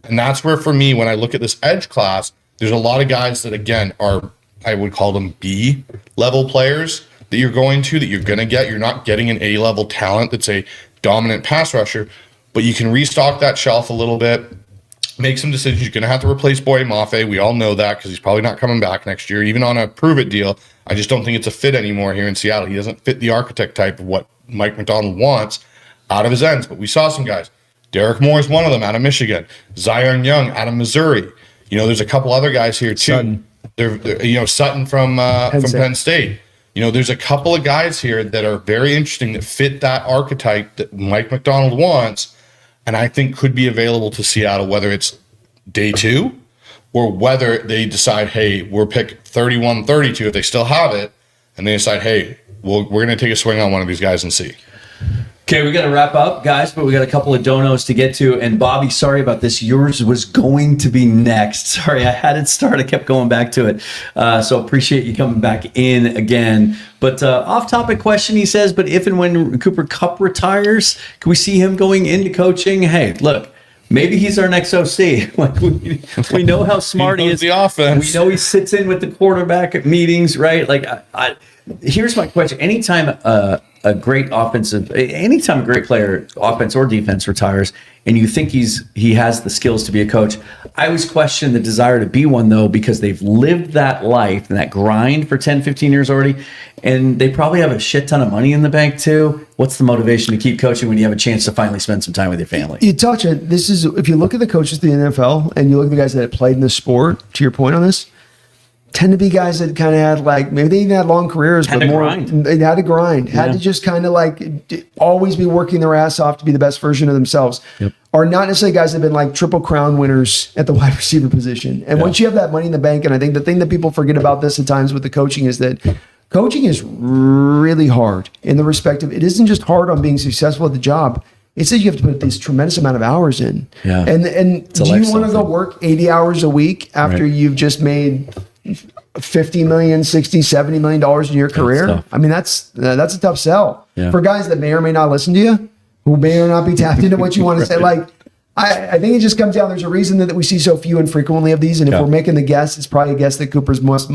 And that's where, for me, when I look at this edge class, there's a lot of guys that, again, are, I would call them B-level players that you're going to get. You're not getting an A-level talent that's a dominant pass rusher, but you can restock that shelf a little bit. make some decisions. You're going to have to replace Boye Mafe. We all know that because he's probably not coming back next year, even on a prove-it deal. I just don't think it's a fit anymore here in Seattle. He doesn't fit the architect type of what Mike McDonald wants out of his ends. But we saw some guys. Derek Moore is one of them out of Michigan. Zion Young out of Missouri. There's a couple other guys here too. Sutton. They're Sutton from Penn State. There's a couple of guys here that are very interesting that fit that archetype that Mike McDonald wants, and I think could be available to Seattle, whether it's day 2 or whether they decide, hey, we're pick 31, 32 if they still have it, and they decide, hey, we're going to take a swing on one of these guys and see. Okay, we got to wrap up, guys, but we got a couple of donos to get to. And Bobby, sorry about this. Yours was going to be next. Sorry, I had it start. I kept going back to it. So appreciate you coming back in again. But off-topic question, he says, but if and when Cooper Kupp retires, can we see him going into coaching? Hey, look, maybe he's our next OC. Like we know how smart he is. The offense. We know he sits in with the quarterback at meetings, right? Like, here's my question. Anytime anytime a great player, offense or defense, retires, and you think he has the skills to be a coach, I always question the desire to be one, though, because they've lived that life and that grind for 10, 15 years already, and they probably have a shit ton of money in the bank, too. What's the motivation to keep coaching when you have a chance to finally spend some time with your family? You touch it. This is, if you look at the coaches of the NFL and you look at the guys that have played in the sport, to your point on this, tend to be guys that kind of had maybe they even had long careers, but more they had to grind, had to just kind of always be working their ass off to be the best version of themselves. Yep. Are not necessarily guys that have been Triple Crown winners at the wide receiver position. And once you have that money in the bank, and I think the thing that people forget about this at times with the coaching is that coaching is really hard in the respect of it isn't just hard on being successful at the job. It's that you have to put this tremendous amount of hours in. Yeah. And do you want to go work 80 hours a week after you've just made $50 million, $60, $70 million in your career? I mean, that's a tough sell for guys that may or may not listen to you, who may or not be tapped into what you want to say. I think it just comes down. There's a reason that we see so few and frequently of these. And if we're making the guess, it's probably a guess that Cooper's most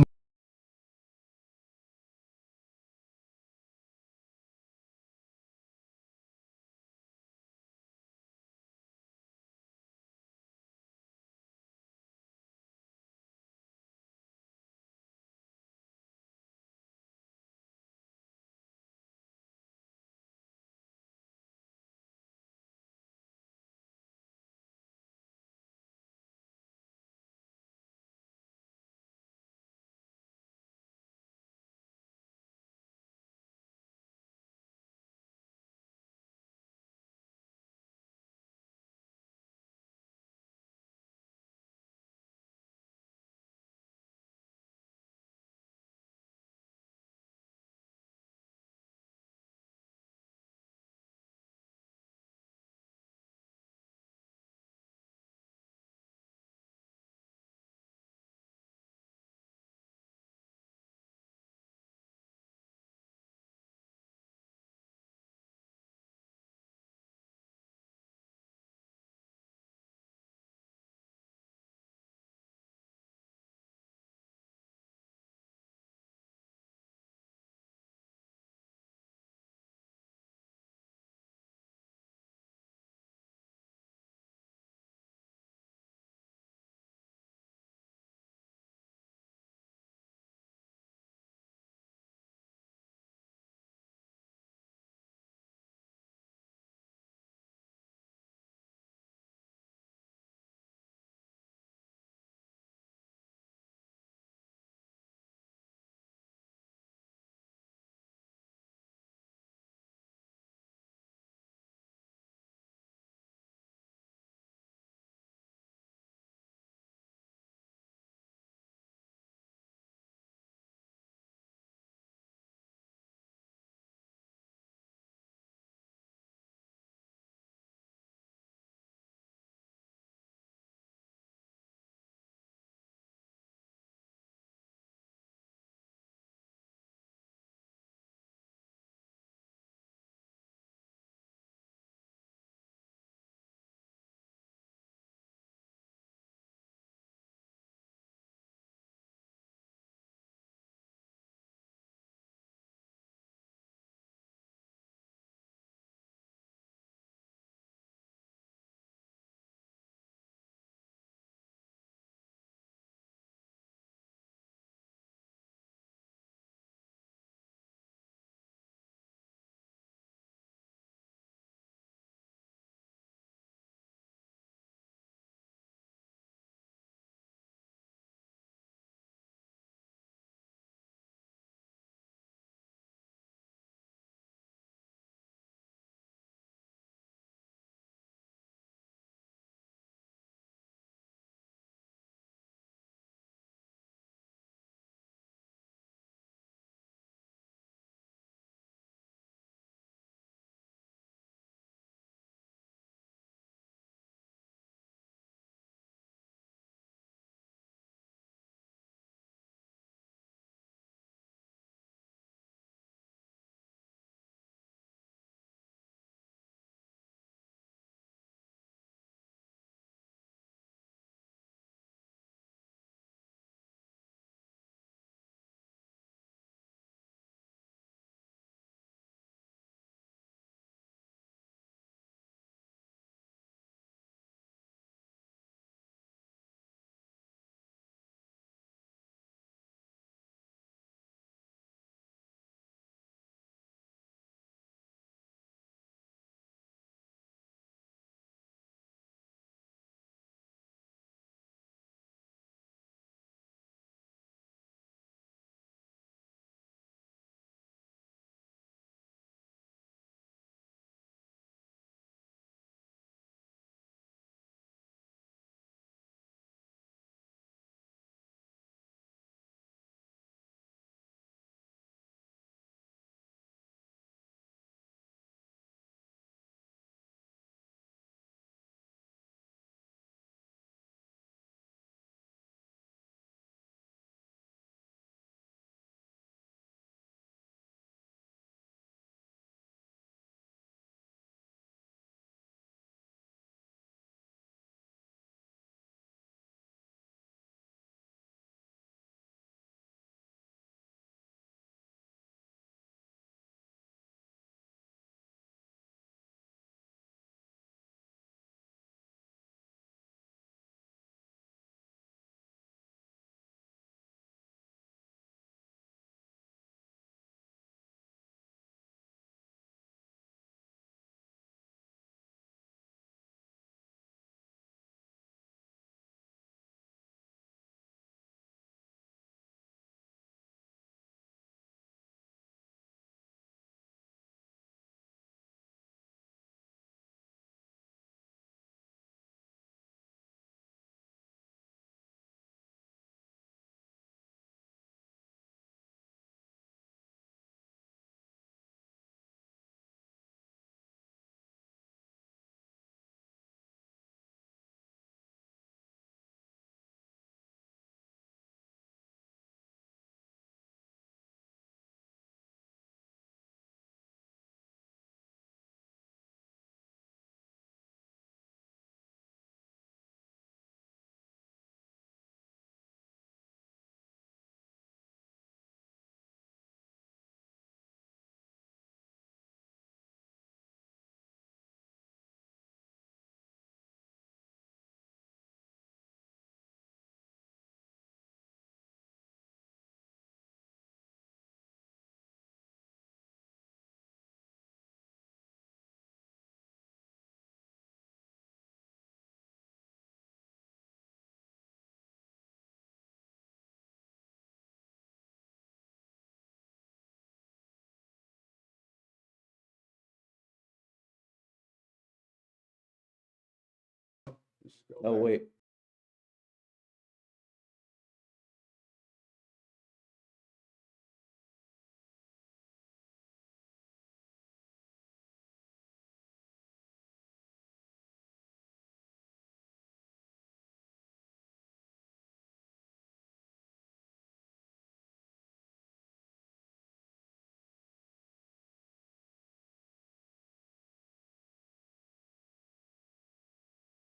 Oh wait,